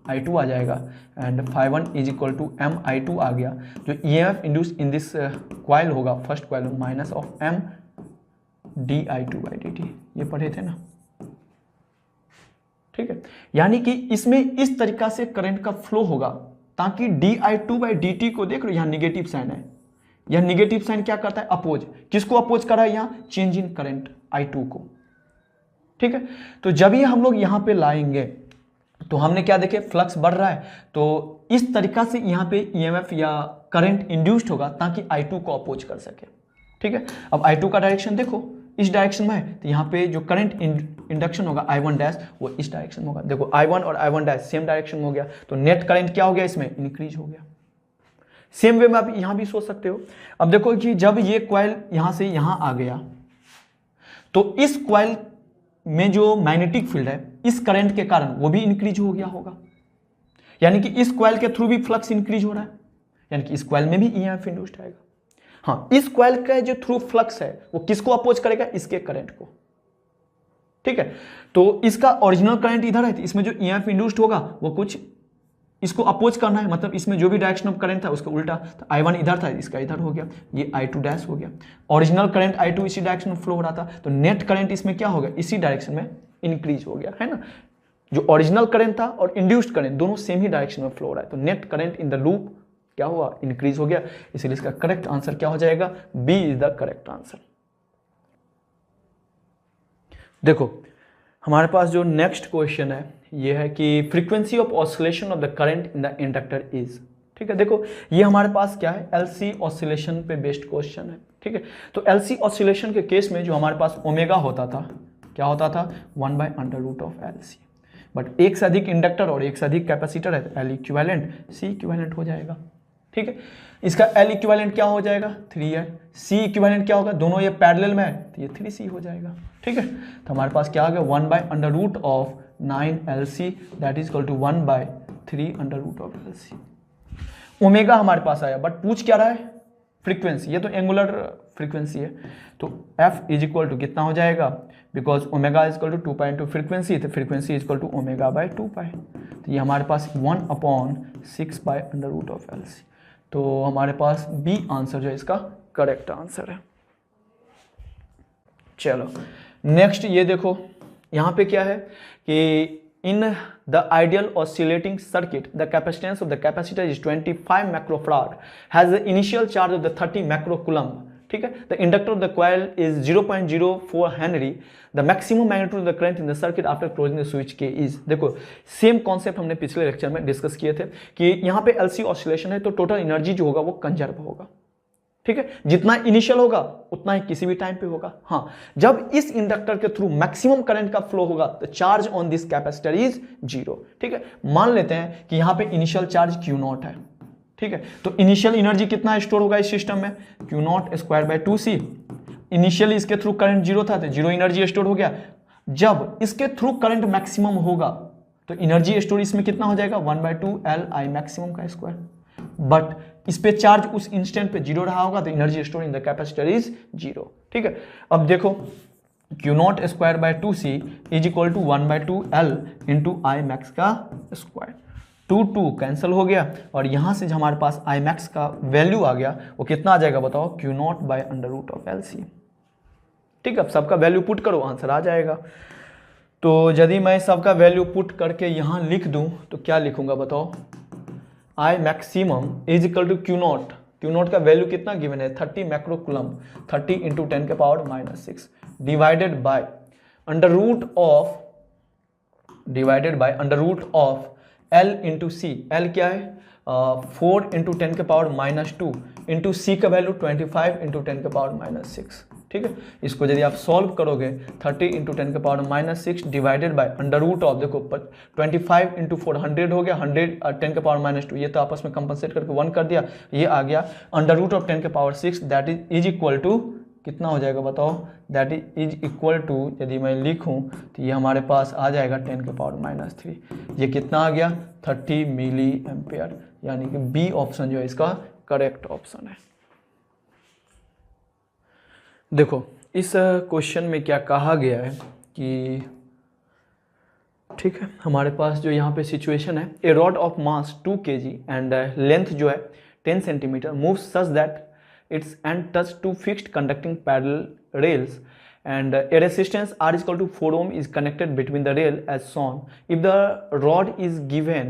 I2 आ जाएगा and ∅1 is equal to MI2 आ गया। जो EMF induce in this coil होगा, first coil minus of M di2/dt, ये पढ़े थे ना। ठीक है, यानी कि इसमें इस तरीका से करंट का फ्लो होगा ताकि di2/dt को देख लो, यहाँ निगेटिव साइन है, यह निगेटिव साइन क्या करता है, अपोज, किसको अपोज कर रहा है, यहाँ चेंज इन करंट I2 को। ठीक है, तो जब ही हम लोग यहाँ पे लाएंगे तो हमने क्या देखे, फ्लक्स बढ़ रहा है, तो इस तरीका से यहाँ पे ईएमएफ या करंट इंड्यूस्ड होगा ताकि I2 को अपोज कर सके। ठीक है, अब I2 का डायरेक्शन देखो इस डायरेक्शन में है, तो यहाँ पे जो करंट इंडक्शन होगा I1 डैश वो इस डायरेक्शन में होगा। देखो I1 और I1 डैश सेम डायरेक्शन में हो गया, तो नेट करंट क्या हो गया, इसमें इंक्रीज हो गया। सेम वे में आप यहाँ भी सोच सकते हो। अब देखो कि जब ये कॉइल यहाँ से यहाँ आ गया तो इस कॉइल में जो मैग्नेटिक फील्ड है इस करंट के कारण वो भी इंक्रीज हो गया होगा, यानी कि इस कॉइल के थ्रू भी फ्लक्स इंक्रीज हो रहा है, यानी कि इस कॉइल में भी ईएमएफ इंड्यूस्ड आएगा। हाँ, इस कॉइल का जो थ्रू फ्लक्स है वो किसको अपोज करेगा, इसके करंट को। ठीक है, तो इसका ओरिजिनल करंट इधर है, तो इसमें जो ईएमएफ इंड्यूस्ड होगा वो कुछ इसको अपोज करना है, मतलब इसमें जो भी डायरेक्शन ऑफ करंट था उसका उल्टा। तो I1 इधर था, इसका इधर हो गया, ये I2 डैश हो गया। ओरिजिनल करंट I2 इसी डायरेक्शन में फ्लो हो रहा था, तो नेट करंट इसमें क्या हो गया, इसी डायरेक्शन में इंक्रीज हो गया, है ना। जो ओरिजिनल करंट था और इंड्यूस्ड करंट दोनों सेम ही डायरेक्शन में फ्लो हो रहा है, तो net current in the loop क्या हुआ, इंक्रीज हो गया। इसलिए इसका करेक्ट आंसर क्या हो जाएगा, B is the correct answer. देखो हमारे पास जो नेक्स्ट क्वेश्चन है ये है कि frequency of oscillation of the current in the inductor is. ठीक है, देखो ये हमारे पास क्या है, एलसी ऑसिलेशन पे बेस्ड क्वेश्चन है। ठीक है, तो एलसी ऑसिलेशन के केस में जो हमारे पास ओमेगा होता था, क्या होता था, 1/√LC। बट एक से अधिक इंडक्टर और एक से अधिक कैपेसिटर है तो L इक्विवेलेंट C इक्विवेलेंट हो जाएगा। ठीक है, इसका L इक्विवेलेंट क्या हो जाएगा, 3 है, C इक्विवेलेंट क्या होगा, दोनों ये पैरेलल में है तो ये 3C हो जाएगा। ठीक है, तो हमारे पास क्या आ गया, 1/√9LC that is equal to 1/3√LC। Omega हमारे पास आया, बट पूछ क्या रहा है, फ्रीक्वेंसी, ये तो एंगुलर फ्रीक्वेंसी है, तो F इज इक्वल टू कितना हो जाएगा, because omega is equal to 2 pi into frequency, तो फ्रीक्वेंसी इज इक्वल टू ω/2π, तो ये हमारे पास 1/6π√LC। तो हमारे पास बी आंसर जो है इसका करेक्ट आंसर है। चलो नेक्स्ट ये देखो, यहाँ पे क्या है कि in the ideal oscillating circuit the capacitance of the capacitor is 25 microfarad has the initial charge of the 30 माइक्रोकूलम्ब। ठीक है, the inductor of the coil is 0.04 Henry, the maximum magnitude of the current in the circuit after closing the switch के is. देखो same concept हमने पिछले lecture में discuss किए थे कि यहाँ पे एलसी ऑसिलेशन है तो टोटल एनर्जी जो होगा वो कंजर्व होगा। ठीक है, जितना इनिशियल होगा उतना ही किसी भी टाइम पे होगा। हाँ, जब इस इंडक्टर के थ्रू मैक्सिमम करंट का फ्लो होगा तो charge on this capacitor is 0। ठीक है, मान लेते हैं कि यहाँ पे इनिशियल चार्ज Q0 है। ठीक है। तो इनिशियल एनर्जी कितना स्टोर होगा इस सिस्टम में, Q nought square by 2c। Initially इसके थ्रू करंट जीरो था तो जीरो एनर्जी स्टोर हो गया। जब इसके थ्रू करंट मैक्सिमम होगा तो एनर्जी स्टोर इसमें कितना हो जाएगा, 1/2 Li मैक्सिमम का स्क्वायर। बट इस पे चार्ज उस इंस्टेंट पे जीरो रहा होगा तो energy store in the capacitor is zero. ठीक है, अब देखो q nought square by 2c is equal to 1/2 L into I max का स्क्वायर। 2 कैंसिल हो गया और यहां से जो हमारे पास आई मैक्स का वैल्यू आ गया वो कितना आ जाएगा बताओ, q nought by under root of LC। ठीक है, अब सबका वैल्यू पुट करो, आंसर आ जाएगा। तो यदि मैं सबका वैल्यू पुट करके यहाँ लिख दूँ तो क्या लिखूंगा बताओ, I maximum is equal to Q naught. Q naught का वैल्यू कितना गिवन है, 30 माइक्रोकूलम, 30 इंटू 10 के power -6 divided by under root of L into C. L क्या है, 4 इंटू 10 के पावर -2 इंटू सी का वैल्यू 25 इंटू 10 के पावर -6। ठीक है, इसको यदि आप सॉल्व करोगे 30 इंटू 10 के power -6 divided by under root of, देखो 25 इंटू 4 100 हो गया, 100 10 के पावर -2, ये तो आपस में कंपनसेट करके 1 कर दिया, ये आ गया अंडर रूट ऑफ 10 के power 6, that is equal to कितना हो जाएगा बताओ, दैट इज इक्वल टू यदि मैं लिखूं तो ये हमारे पास आ जाएगा 10 के पावर -3, ये कितना आ गया 30 मिली एम्पेयर, यानी कि बी ऑप्शन जो है इसका करेक्ट ऑप्शन है। देखो इस क्वेश्चन में क्या कहा गया है कि, ठीक है, हमारे पास जो यहाँ पे सिचुएशन है, a rod of mass 2 kg and length जो है 10 centimetre moves such that its end touch two fixed conducting parallel rails and a resistance R is equal to 4 ohm is connected between the rail as shown. If the rod is given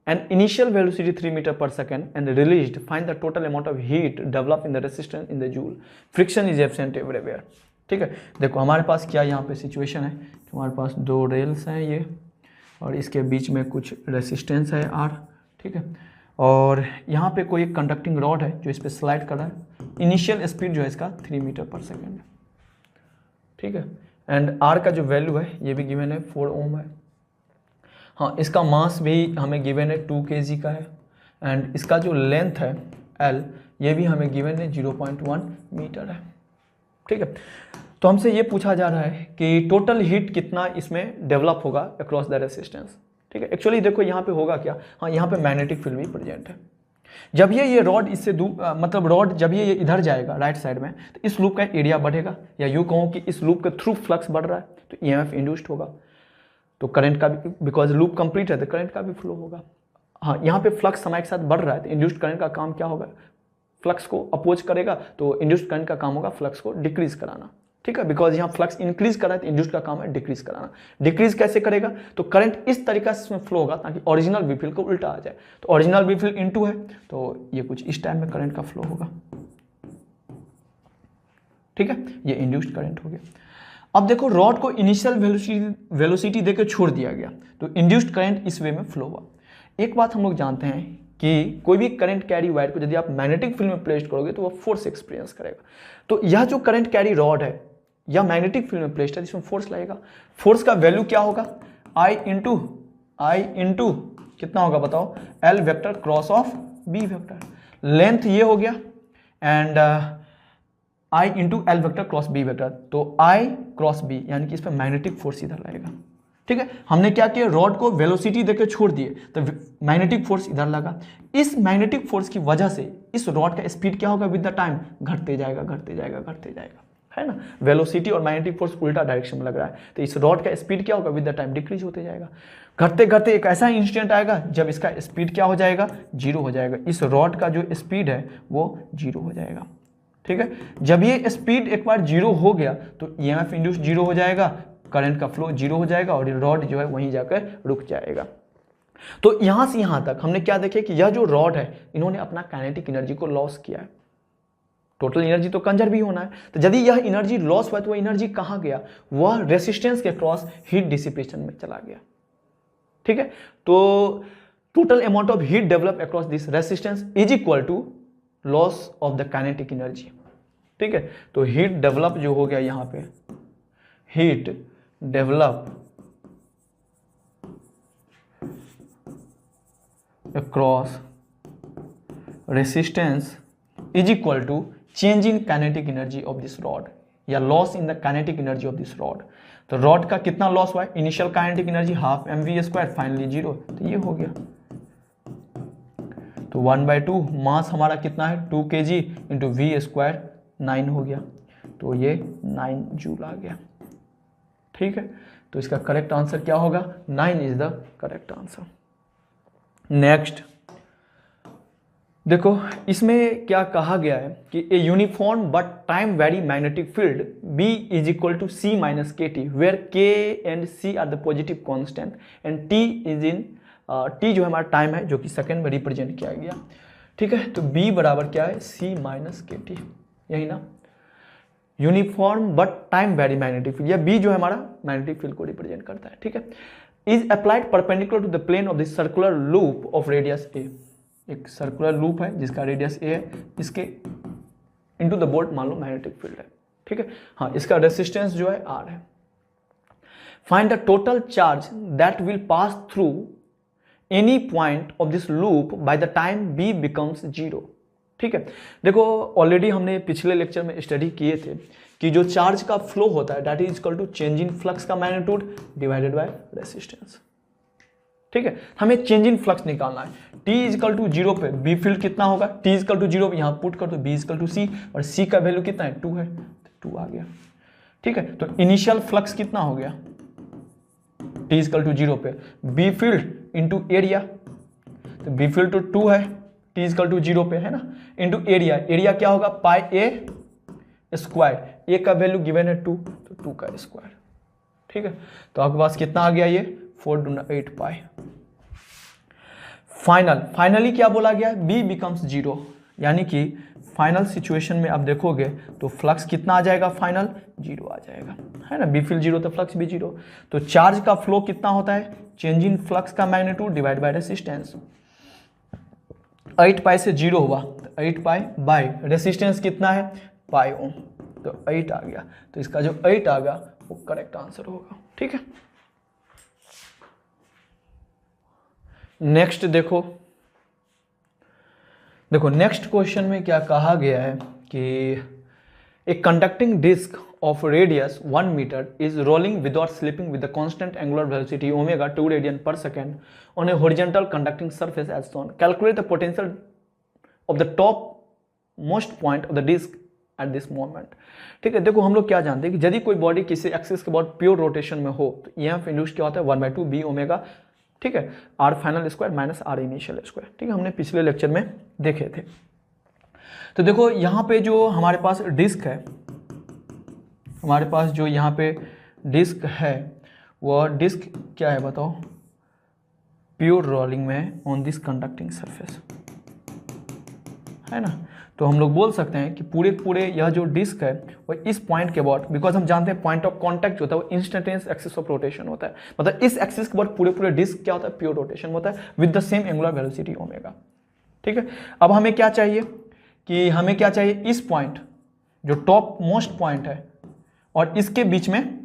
an initial velocity 3 meter per second and released, find the total amount of heat developed in the resistance in the joule. Friction is absent everywhere. ठीक है, देखो हमारे पास क्या यहाँ पे situation है, हमारे पास 2 rails हैं ये और इसके बीच में कुछ रेसिस्टेंस है R। ठीक है, और यहाँ पे कोई एक कंडक्टिंग रॉड है जो इस पर स्लाइड कर रहा है। इनिशियल स्पीड जो है इसका 3 मीटर पर सेकेंड है। ठीक है, एंड आर का जो वैल्यू है ये भी गिवन है 4 ओम है। हाँ, इसका मास भी हमें गिवन है 2 kg का है एंड इसका जो लेंथ है L ये भी हमें गिवन है 0.1 मीटर है। ठीक है, तो हमसे ये पूछा जा रहा है कि टोटल हीट कितना इसमें डेवलप होगा अक्रॉस द रेसिस्टेंस। ठीक है, एक्चुअली देखो यहाँ पे होगा क्या, हाँ यहाँ पे मैग्नेटिक फील्ड भी प्रेजेंट है। जब ये रॉड इससे मतलब रॉड जब ये इधर जाएगा राइट साइड में तो इस लूप का एरिया बढ़ेगा, या यूँ कहूँ कि इस लूप के थ्रू फ्लक्स बढ़ रहा है तो EMF इंड्यूस्ड होगा, तो करंट का भी, बिकॉज लूप कंप्लीट है तो करंट का भी फ्लो होगा। हाँ, यहाँ पे फ्लक्स समय के साथ बढ़ रहा है तो इंड्यूस्ड करंट का काम क्या होगा, फ्लक्स को अपोज करेगा, तो इंड्यूस्ड करंट का काम होगा फ्लक्स को डिक्रीज कराना। ठीक है, बिकॉज यहाँ फ्लक्स इंक्रीज कर रहा है तो इंड्यूस्ड का काम है डिक्रीज कराना। डिक्रीज कैसे करेगा, तो करंट इस तरीके से इसमें फ्लो होगा ताकि ओरिजिनल बी फील्ड को उल्टा आ जाए, तो ओरिजिनल बी फील्ड इनटू है तो ये कुछ इस टाइम में करंट का फ्लो होगा। ठीक है, ये इंड्यूस्ड करंट हो गया। अब देखो रॉड को इनिशियल वेलोसिटी देकर छोड़ दिया गया तो इंड्यूस्ड करंट इस वे में फ्लो हुआ। एक बात हम लोग जानते हैं कि कोई भी करंट कैरी वायर को यदि आप मैग्नेटिक फील्ड में प्लेस करोगे तो वह फोर्स एक्सपीरियंस करेगा। तो यह जो करंट कैरी रॉड है या मैग्नेटिक फील्ड में प्लेस्ड है जिसमें फोर्स लगेगा, फोर्स का वैल्यू क्या होगा, आई इंटू कितना होगा बताओ, L vector cross of B vector. Length ये हो गया and I into L vector cross B vector, तो I क्रॉस B यानी कि इस पर मैग्नेटिक फोर्स इधर लगेगा। ठीक है, हमने क्या किया, रॉड को वेलोसिटी देकर छोड़ दिए तो मैग्नेटिक फोर्स इधर लगा। इस मैग्नेटिक फोर्स की वजह से इस रॉड का स्पीड क्या होगा विद द टाइम, घटते जाएगा, है ना। वेलोसिटी और मैग्नेटिक फोर्स उल्टा डायरेक्शन में लग रहा है तो इस रॉड का स्पीड क्या होगा विद द टाइम डिक्रीज होते जाएगा। घटते एक ऐसा इंस्टेंट आएगा जब इसका स्पीड क्या हो जाएगा, 0 हो जाएगा। इस रॉड का जो स्पीड है वो 0 हो जाएगा। ठीक है, जब ये स्पीड एक बार 0 हो गया तो EMF इंड्यूस 0 हो जाएगा, करंट का फ्लो 0 हो जाएगा और ये रॉड जो है वहीं जाकर रुक जाएगा। तो यहां से यहां तक हमने क्या देखे कि यह जो रॉड है इन्होंने अपना काइनेटिक एनर्जी को लॉस किया है। टोटल एनर्जी तो कंजर्व भी होना है, तो यदि यह एनर्जी लॉस हुआ तो वह एनर्जी कहां गया, वह रेसिस्टेंस के क्रॉस हीट डिसिपेशन में चला गया। ठीक है, तो total amount of heat develop across this resistance is equal to loss of the kinetic energy. ठीक है, तो हीट डेवलप जो हो गया यहां पे, heat develop across resistance is equal to change in kinetic energy of this rod या loss in the kinetic energy of this rod. तो रॉड का कितना लॉस हुआ है, initial kinetic energy half mv², finally 0, तो ये हो गया। तो 1/2 मास हमारा कितना है 2 kg इंटू v² 9 हो गया, तो ये 9 जूल आ गया। ठीक है, तो इसका करेक्ट आंसर क्या होगा, 9 is the correct answer. Next देखो, इसमें क्या कहा गया है कि a uniform but time very magnetic field B is equal to C minus KT where K and C are the positive constant and T is in T जो हमारा time है जो कि सेकंड में रिप्रेजेंट किया गया। ठीक है, तो B बराबर क्या है C माइनस KT, यही ना, uniform but time very magnetic field, या B जो है हमारा मैग्नेटिक फील्ड को रिप्रेजेंट करता है। ठीक है, is applied perpendicular to the plane of the circular loop of radius A। एक सर्कुलर लूप है जिसका रेडियस A है, इसके इनटू द बोल्ट मान लो मैग्नेटिक फील्ड है। ठीक है, हाँ, इसका रेसिस्टेंस जो है R है। Find the total charge that will pass through any point of this loop by the time B becomes 0। ठीक है, देखो ऑलरेडी हमने पिछले लेक्चर में स्टडी किए थे कि जो चार्ज का फ्लो होता है that is equal to change in flux का मैग्नीट्यूड डिवाइडेड बाय रेसिस्टेंस। ठीक है, हमें चेंज इन फ्लक्स निकालना है। T इज इक्वल टू 0 पे B फील्ड कितना होगा, T इज इक्वल टू 0 पे यहाँ पुट कर दो, B is equal to C और C का वैल्यू कितना है 2 है, तो 2 आ गया। ठीक है, तो इनिशियल फ्लक्स कितना हो गया, T इज इक्वल टू 0 पे B फील्ड इंटू एरिया, तो B फील्ड तो 2 है, T इज इक्वल टू 0 पे है ना, इंटू एरिया, एरिया क्या होगा पाई A स्क्वायर, A का वैल्यू गिवन है 2, तो 2 का स्क्वायर। ठीक है, तो आपके पास कितना आ गया, ये 4 × 8 पाई। फाइनली क्या बोला गया, B बिकम्स 0, यानी कि फाइनल सिचुएशन में आप देखोगे तो फ्लक्स कितना आ जाएगा, फाइनल 0 आ जाएगा, है ना, B फील्ड 0 तो फ्लक्स भी 0। तो चार्ज का फ्लो कितना होता है, चेंज इन फ्लक्स का मैग्नीट्यूड डिवाइड बाय रेसिस्टेंस। 8 पाई से 0 हुआ तो 8 पाई बाय रेसिस्टेंस कितना है पाई ओम, तो 8 आ गया, तो इसका जो 8 आ गया वो करेक्ट आंसर होगा। ठीक है, नेक्स्ट देखो नेक्स्ट क्वेश्चन में क्या कहा गया है कि a conducting disc of radius 1 metre is rolling without slipping with the constant angular velocity omega 2 radian per second on a horizontal conducting surface as shown. Calculate the potential of the top most point of the disc at this moment. ठीक है, देखो हम लोग क्या जानते हैं कि यदि कोई बॉडी किसी एक्सिस के बाद प्योर रोटेशन में हो तो EMF इंड्यूस क्या होता है 1/2 B ओमेगा, ठीक है, R final square minus R initial square. ठीक है, हमने पिछले लेक्चर में देखे थे। तो देखो यहाँ पे जो हमारे पास डिस्क है, हमारे पास जो यहाँ पे डिस्क है वह डिस्क क्या है बताओ, प्योर रोलिंग में ऑन दिस कंडक्टिंग सरफेस, है ना। तो हम लोग बोल सकते हैं कि पूरे यह जो डिस्क है वो इस पॉइंट के बाद, बिकॉज हम जानते हैं पॉइंट ऑफ कांटेक्ट जो होता है वो इंस्टेंटेनियस एक्सिस ऑफ रोटेशन होता है, मतलब इस एक्सिस के बाद पूरे डिस्क क्या होता है प्योर रोटेशन होता है with the same angular velocity omega. ठीक है, अब हमें क्या चाहिए कि हमें क्या चाहिए, इस पॉइंट जो टॉप मोस्ट पॉइंट है और इसके बीच में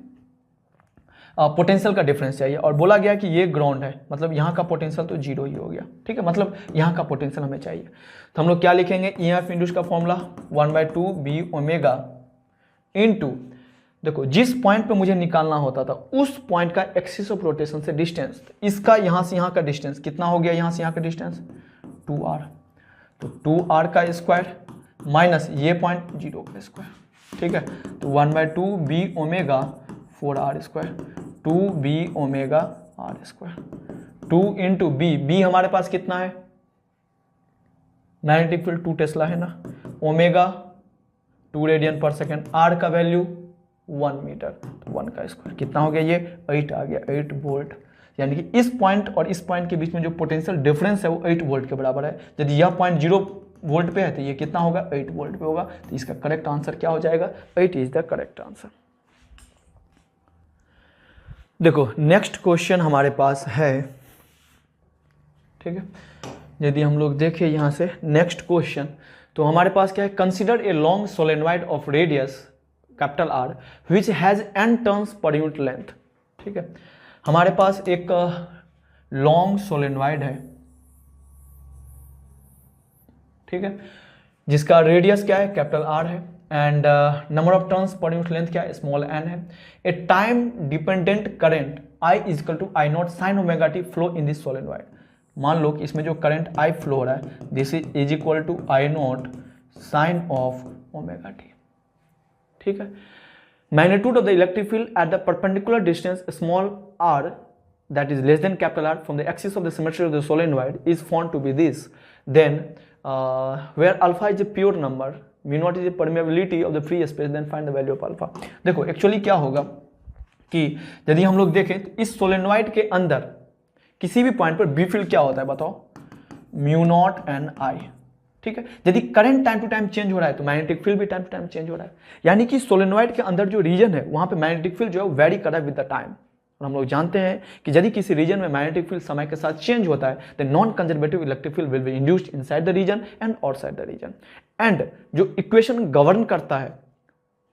पोटेंशियल का डिफरेंस चाहिए, और बोला गया कि ये ग्राउंड है, मतलब यहाँ का पोटेंशियल तो 0 ही हो गया। ठीक है, मतलब यहाँ का पोटेंशियल हमें चाहिए, तो हम लोग क्या लिखेंगे, EMF इंड्यूस का फॉर्मूला 1/2 B ओमेगा इनटू, देखो जिस पॉइंट पे मुझे निकालना होता था उस पॉइंट का एक्सिस ऑफ रोटेशन से डिस्टेंस, इसका यहाँ से यहाँ का डिस्टेंस कितना हो गया, यहाँ से यहाँ का डिस्टेंस 2R, तो 2R का स्क्वायर माइनस ये पॉइंट 0 का स्क्वायर। ठीक है, तो 1/2 B omega 4R square, 2B omega R square, 2 into B हमारे पास कितना है, मैग्नेटिक फील्ड 2 टेस्ला है ना, omega 2 radian per second, R का वैल्यू 1 मीटर, तो 1 का स्क्वायर कितना हो गया, ये 8 आ गया, 8 वोल्ट। यानी कि इस पॉइंट और इस पॉइंट के बीच में जो पोटेंशियल डिफरेंस है वो 8 वोल्ट के बराबर है। यदि यह पॉइंट 0 वोल्ट पे है तो ये कितना होगा, 8 वोल्ट पे होगा। तो इसका करेक्ट आंसर क्या हो जाएगा, 8 इज द करेक्ट आंसर। देखो नेक्स्ट क्वेश्चन हमारे पास है, ठीक है, यदि हम लोग देखें यहाँ से नेक्स्ट क्वेश्चन, तो हमारे पास क्या है, consider a long solenoid of radius capital R which has n turns per unit length. ठीक है, हमारे पास एक लॉन्ग सोलेनॉइड है, ठीक है, जिसका रेडियस क्या है, कैपिटल आर है, and number of turns per unit length क्या है, स्मॉल एन है। A time dependent current I is equal to I naught sine omega T flow in this solenoid. मान लो कि इसमें जो करंट आई फ्लो हो रहा है, this is equal to I naught sine of omega T. ठीक है, magnitude of the electric field at the perpendicular distance small R that is less than capital R from the axis of the symmetry of the solenoid is found to be this. Then where alpha is a pure number, mu naught is the permeability of the free space, then find the value of alpha. देखो actually क्या होगा कि यदि हम लोग देखें तो इस सोलेनॉइड के अंदर किसी भी पॉइंट पर बी फील्ड क्या होता है बताओ, म्यू नॉट एन आई। ठीक है, यदि current time to time change हो रहा है तो मैग्नेटिक फील्ड भी टाइम टू टाइम चेंज हो रहा है, यानी कि सोलेनॉइड के अंदर जो रीजन है वहां पे मैग्नेटिक फील्ड जो है वेरी कर रहा है विद द टाइम। और हम लोग जानते हैं कि यदि किसी रीजन में मैग्नेटिक फील्ड समय के साथ चेंज होता है तो non conservative electric field will be induced inside the region and outside the region. And जो इक्वेशन गवर्न करता है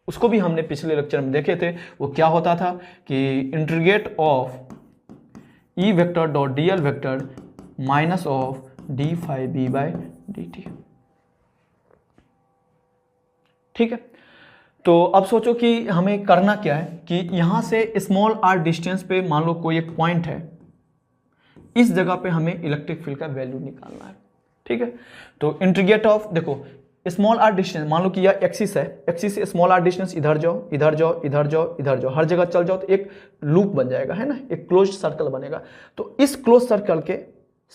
उसको भी हमने पिछले लेक्चर में देखे थे, वो क्या होता था कि integrate of E vector dot D L vector minus of D phi B by D T. ठीक है, तो अब सोचो कि हमें करना क्या है कि यहां से स्मॉल आर डिस्टेंस पे मान लो कोई एक पॉइंट है, इस जगह पे हमें इलेक्ट्रिक फील्ड का वैल्यू निकालना है। ठीक है, तो इंटीग्रेट ऑफ, देखो स्मॉल आर डिस्टेंस, मान लो कि यह एक्सिस है, एक्सिस से स्मॉल आर डिस्टेंस इधर जाओ इधर जाओ इधर जाओ इधर जाओ, हर जगह चल जाओ तो एक लूप बन जाएगा, है ना, एक क्लोज सर्कल बनेगा। तो इस क्लोज सर्कल के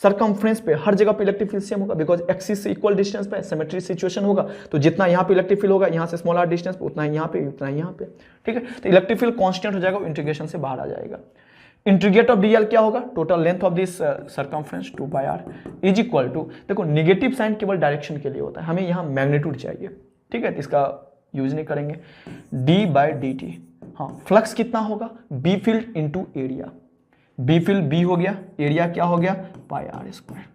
सरकमफ्रेंस पे हर जगह पे इलेक्ट्रिक फील्ड सेम होगा, बिकॉज एक्सिस से इक्वल डिस्टेंस पे सिमेट्री सिचुएशन होगा, तो जितना यहाँ पे इलेक्ट्रिक फील्ड होगा यहाँ से स्मॉल आर डिस्टेंस पे उतना ही यहाँ पे उतना ही यहाँ पे। ठीक है, तो इलेक्ट्रिक फील्ड कांस्टेंट हो जाएगा, इंटीग्रेशन से बाहर आ जाएगा। इंटीग्रेट ऑफ डीएल क्या होगा, total length of this circumference 2 pi R is equal to, देखो नेगेटिव साइन केवल डायरेक्शन के लिए होता है, हमें यहाँ मैग्नीट्यूड चाहिए। ठीक है, तो इसका यूज नहीं करेंगे, डी बाई डी टी। हाँ, फ्लक्स कितना होगा, B field into area, B field B हो गया, एरिया क्या हो गया, पाई आर स्क्वायर।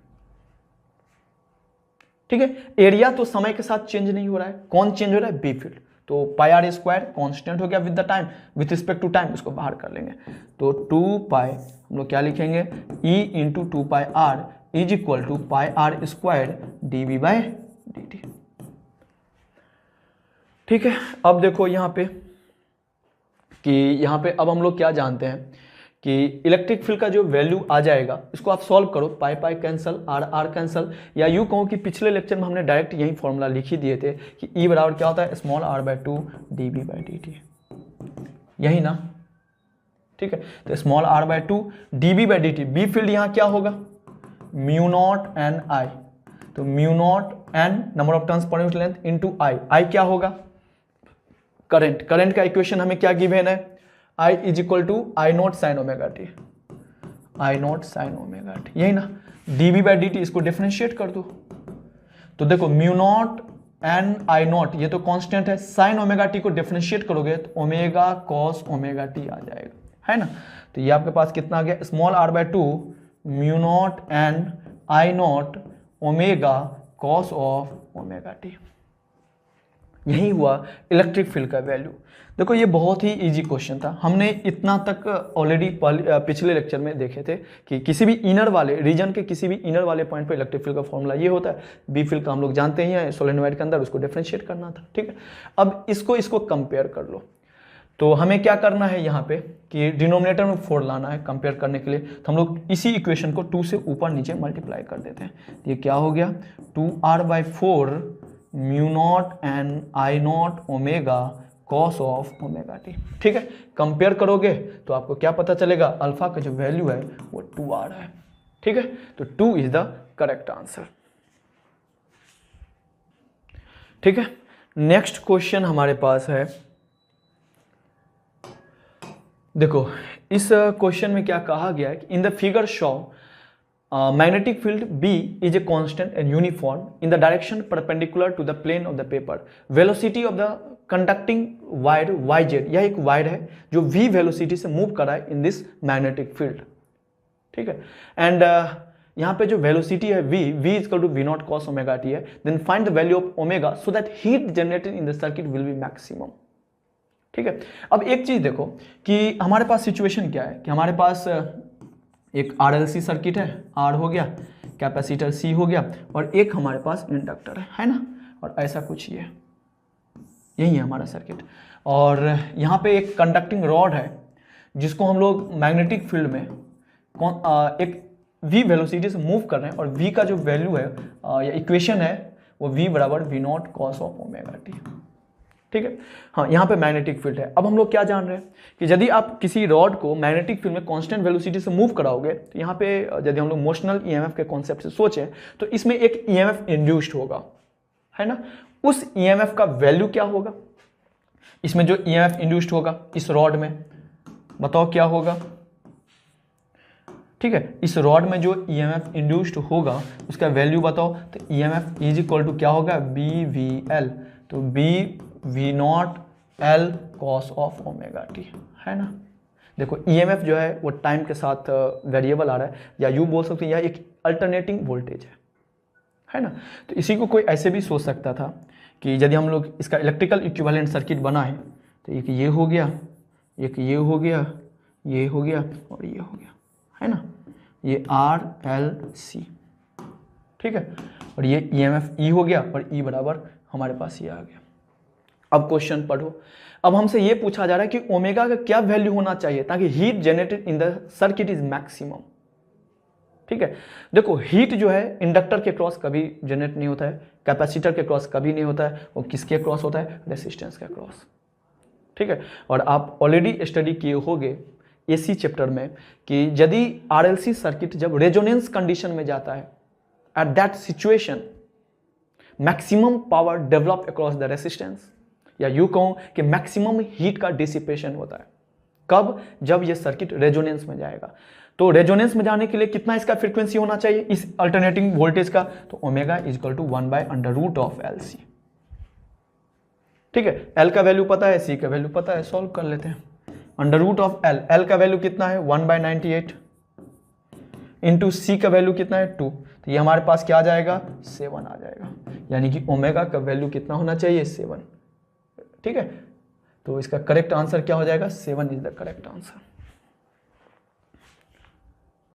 ठीक है, एरिया तो समय के साथ चेंज नहीं हो रहा है, कौन चेंज हो रहा है, बी फील्ड, तो पाई आर स्क्वायर कांस्टेंट हो गया with the time, with respect to time इसको बाहर कर लेंगे, तो 2 पाई हम लोग क्या लिखेंगे, E into 2 pi R is equal to pi R square D V by D T. ठीक है, अब देखो यहाँ पे कि यहाँ पे अब हम लोग क्या जानते हैं कि इलेक्ट्रिक फील्ड का जो वैल्यू आ जाएगा इसको आप सॉल्व करो, pi pi cancel, R R cancel, या यूँ कहूँ कि पिछले लेक्चर में हमने डायरेक्ट यही फॉर्मूला लिख ही दिए थे कि ई बराबर क्या होता है, small are by 2 D B by D t, यही ना। ठीक है, तो small are by 2 D B by D t, B field यहाँ क्या होगा, म्यू नॉट एन आई, तो mu naught n number of turns per unit length into I, I क्या होगा, करंट, करंट का इक्वेशन हमें क्या गिवन है, I is equal to I naught sine omega T, I naught sine omega T, यही ना, D B by D T, इसको differentiate कर दो, तो देखो mu naught N I naught ये तो कांस्टेंट है, साइन ओमेगा टी को डिफरेंशिएट करोगे तो ओमेगा कॉस ओमेगा टी आ जाएगा, है ना। तो ये आपके पास कितना आ गया, small are by 2 mu naught N I naught omega cos of omega T, यही हुआ इलेक्ट्रिक फील्ड का वैल्यू। देखो ये बहुत ही इजी क्वेश्चन था, हमने इतना तक ऑलरेडी पिछले लेक्चर में देखे थे कि किसी भी इनर वाले रीजन के किसी भी इनर वाले पॉइंट पे इलेक्ट्रिक फील्ड का फॉर्मूला ये होता है, बी फील्ड का हम लोग जानते ही हैं, सोलेनॉइड के अंदर उसको डिफरेंशिएट करना था। ठीक है, अब इसको कंपेयर कर लो, तो हमें क्या करना है यहाँ पे कि डिनोमिनेटर में 4 लाना है कंपेयर करने के लिए, तो हम लोग इसी इक्वेशन को 2 से ऊपर नीचे मल्टीप्लाई कर देते हैं, ये क्या हो गया 2r by 4 mu naught N I naught omega cos of omega T. ठीक है, कंपेयर करोगे तो आपको क्या पता चलेगा, अल्फा का जो वैल्यू है वो 2 आ रहा है। ठीक है, तो 2 इज द करेक्ट आंसर। ठीक है, नेक्स्ट क्वेश्चन हमारे पास है, देखो इस क्वेश्चन में क्या कहा गया है कि इन the figure show magnetic field B is a constant and uniform in the direction perpendicular to the plane of the paper. Velocity of the conducting wire yz, यह एक वायर है जो v वेलोसिटी से मूव कर रहा है in this magnetic field. ठीक है, एंड यहाँ पे जो वेलोसिटी है v equal to v naught cos omega T है, then find the value of omega so that heat generated in the circuit will be maximum. ठीक है, अब एक चीज देखो कि हमारे पास सिचुएशन क्या है कि हमारे पास एक RLC सर्किट है, R हो गया, कैपेसिटर C हो गया, और एक हमारे पास इंडक्टर है ना, और ऐसा कुछ ये यही है हमारा सर्किट। और यहाँ पे एक कंडक्टिंग रॉड है जिसको हम लोग मैग्नेटिक फील्ड में एक v वेलोसिटी से मूव कर रहे हैं, और v का जो वैल्यू है या इक्वेशन है वो v बराबर v0 cos of omega T. ठीक है, हाँ यहाँ पे मैग्नेटिक फील्ड है। अब हम लोग क्या जान रहे हैं कि यदि आप किसी रॉड को मैग्नेटिक फील्ड में कांस्टेंट वेलोसिटी से मूव कराओगे तो यहाँ पे यदि हम लोग मोशनल ईएमएफ के कॉन्सेप्ट से सोचें तो इसमें एक ईएमएफ इंड्यूस्ड होगा, है ना। उस ईएमएफ का वैल्यू क्या होगा, इसमें जो ईएमएफ इंड्यूस्ड होगा इस रॉड में, बताओ क्या होगा। ठीक है, इस रॉड में जो ईएमएफ इंड्यूस्ड होगा उसका वैल्यू बताओ, तो ईएमएफ इज इक्वल टू क्या होगा, बी वी एल, तो B V naught L cos of omega T, है ना। देखो ईएमएफ जो है वो टाइम के साथ वेरिएबल आ रहा है, या यूँ बोल सकते हैं यह एक अल्टरनेटिंग वोल्टेज है ना। तो इसी को कोई ऐसे भी सोच सकता था कि यदि हम लोग इसका इलेक्ट्रिकल इक्विवेलेंट सर्किट बनाएं तो एक ये हो गया, एक ये हो गया, ये हो गया और ये हो गया, है ना, ये RLC। ठीक है, और ये EMF E हो गया, और E बराबर हमारे पास ये आ गया। अब क्वेश्चन पढ़ो। अब हमसे ये पूछा जा रहा है कि ओमेगा का क्या वैल्यू होना चाहिए ताकि heat generated in the circuit is maximum. ठीक है, देखो हीट जो है इंडक्टर के क्रॉस कभी जनरेट नहीं होता है, कैपेसिटर के क्रॉस कभी नहीं होता है, और किसके क्रॉस होता है, रेसिस्टेंस के क्रॉस। ठीक है, और आप ऑलरेडी स्टडी किए होंगे एसी चैप्टर में कि यदि RLC सर्किट जब रेजोनेंस कंडीशन में जाता है, at that situation maximum power develop across the resistance, या यूं कहूं कि मैक्सिमम हीट का डिसिपेशन होता है। कब, जब ये सर्किट रेजोनेंस में जाएगा। तो रेजोनेंस में जाने के लिए कितना इसका फ्रीक्वेंसी होना चाहिए इस अल्टरनेटिंग वोल्टेज का, तो omega is equal to 1/√LC। ठीक है, L का वैल्यू पता है, C का वैल्यू पता है, सॉल्व कर लेते हैं। √L, L का वैल्यू कितना है 1/98 इंटू C का वैल्यू कितना है 2, तो ये हमारे पास क्या आ जाएगा 7 आ जाएगा, यानी कि ओमेगा का वैल्यू कितना होना चाहिए 7। ठीक है, तो इसका करेक्ट आंसर क्या हो जाएगा, 7 इज द करेक्ट आंसर।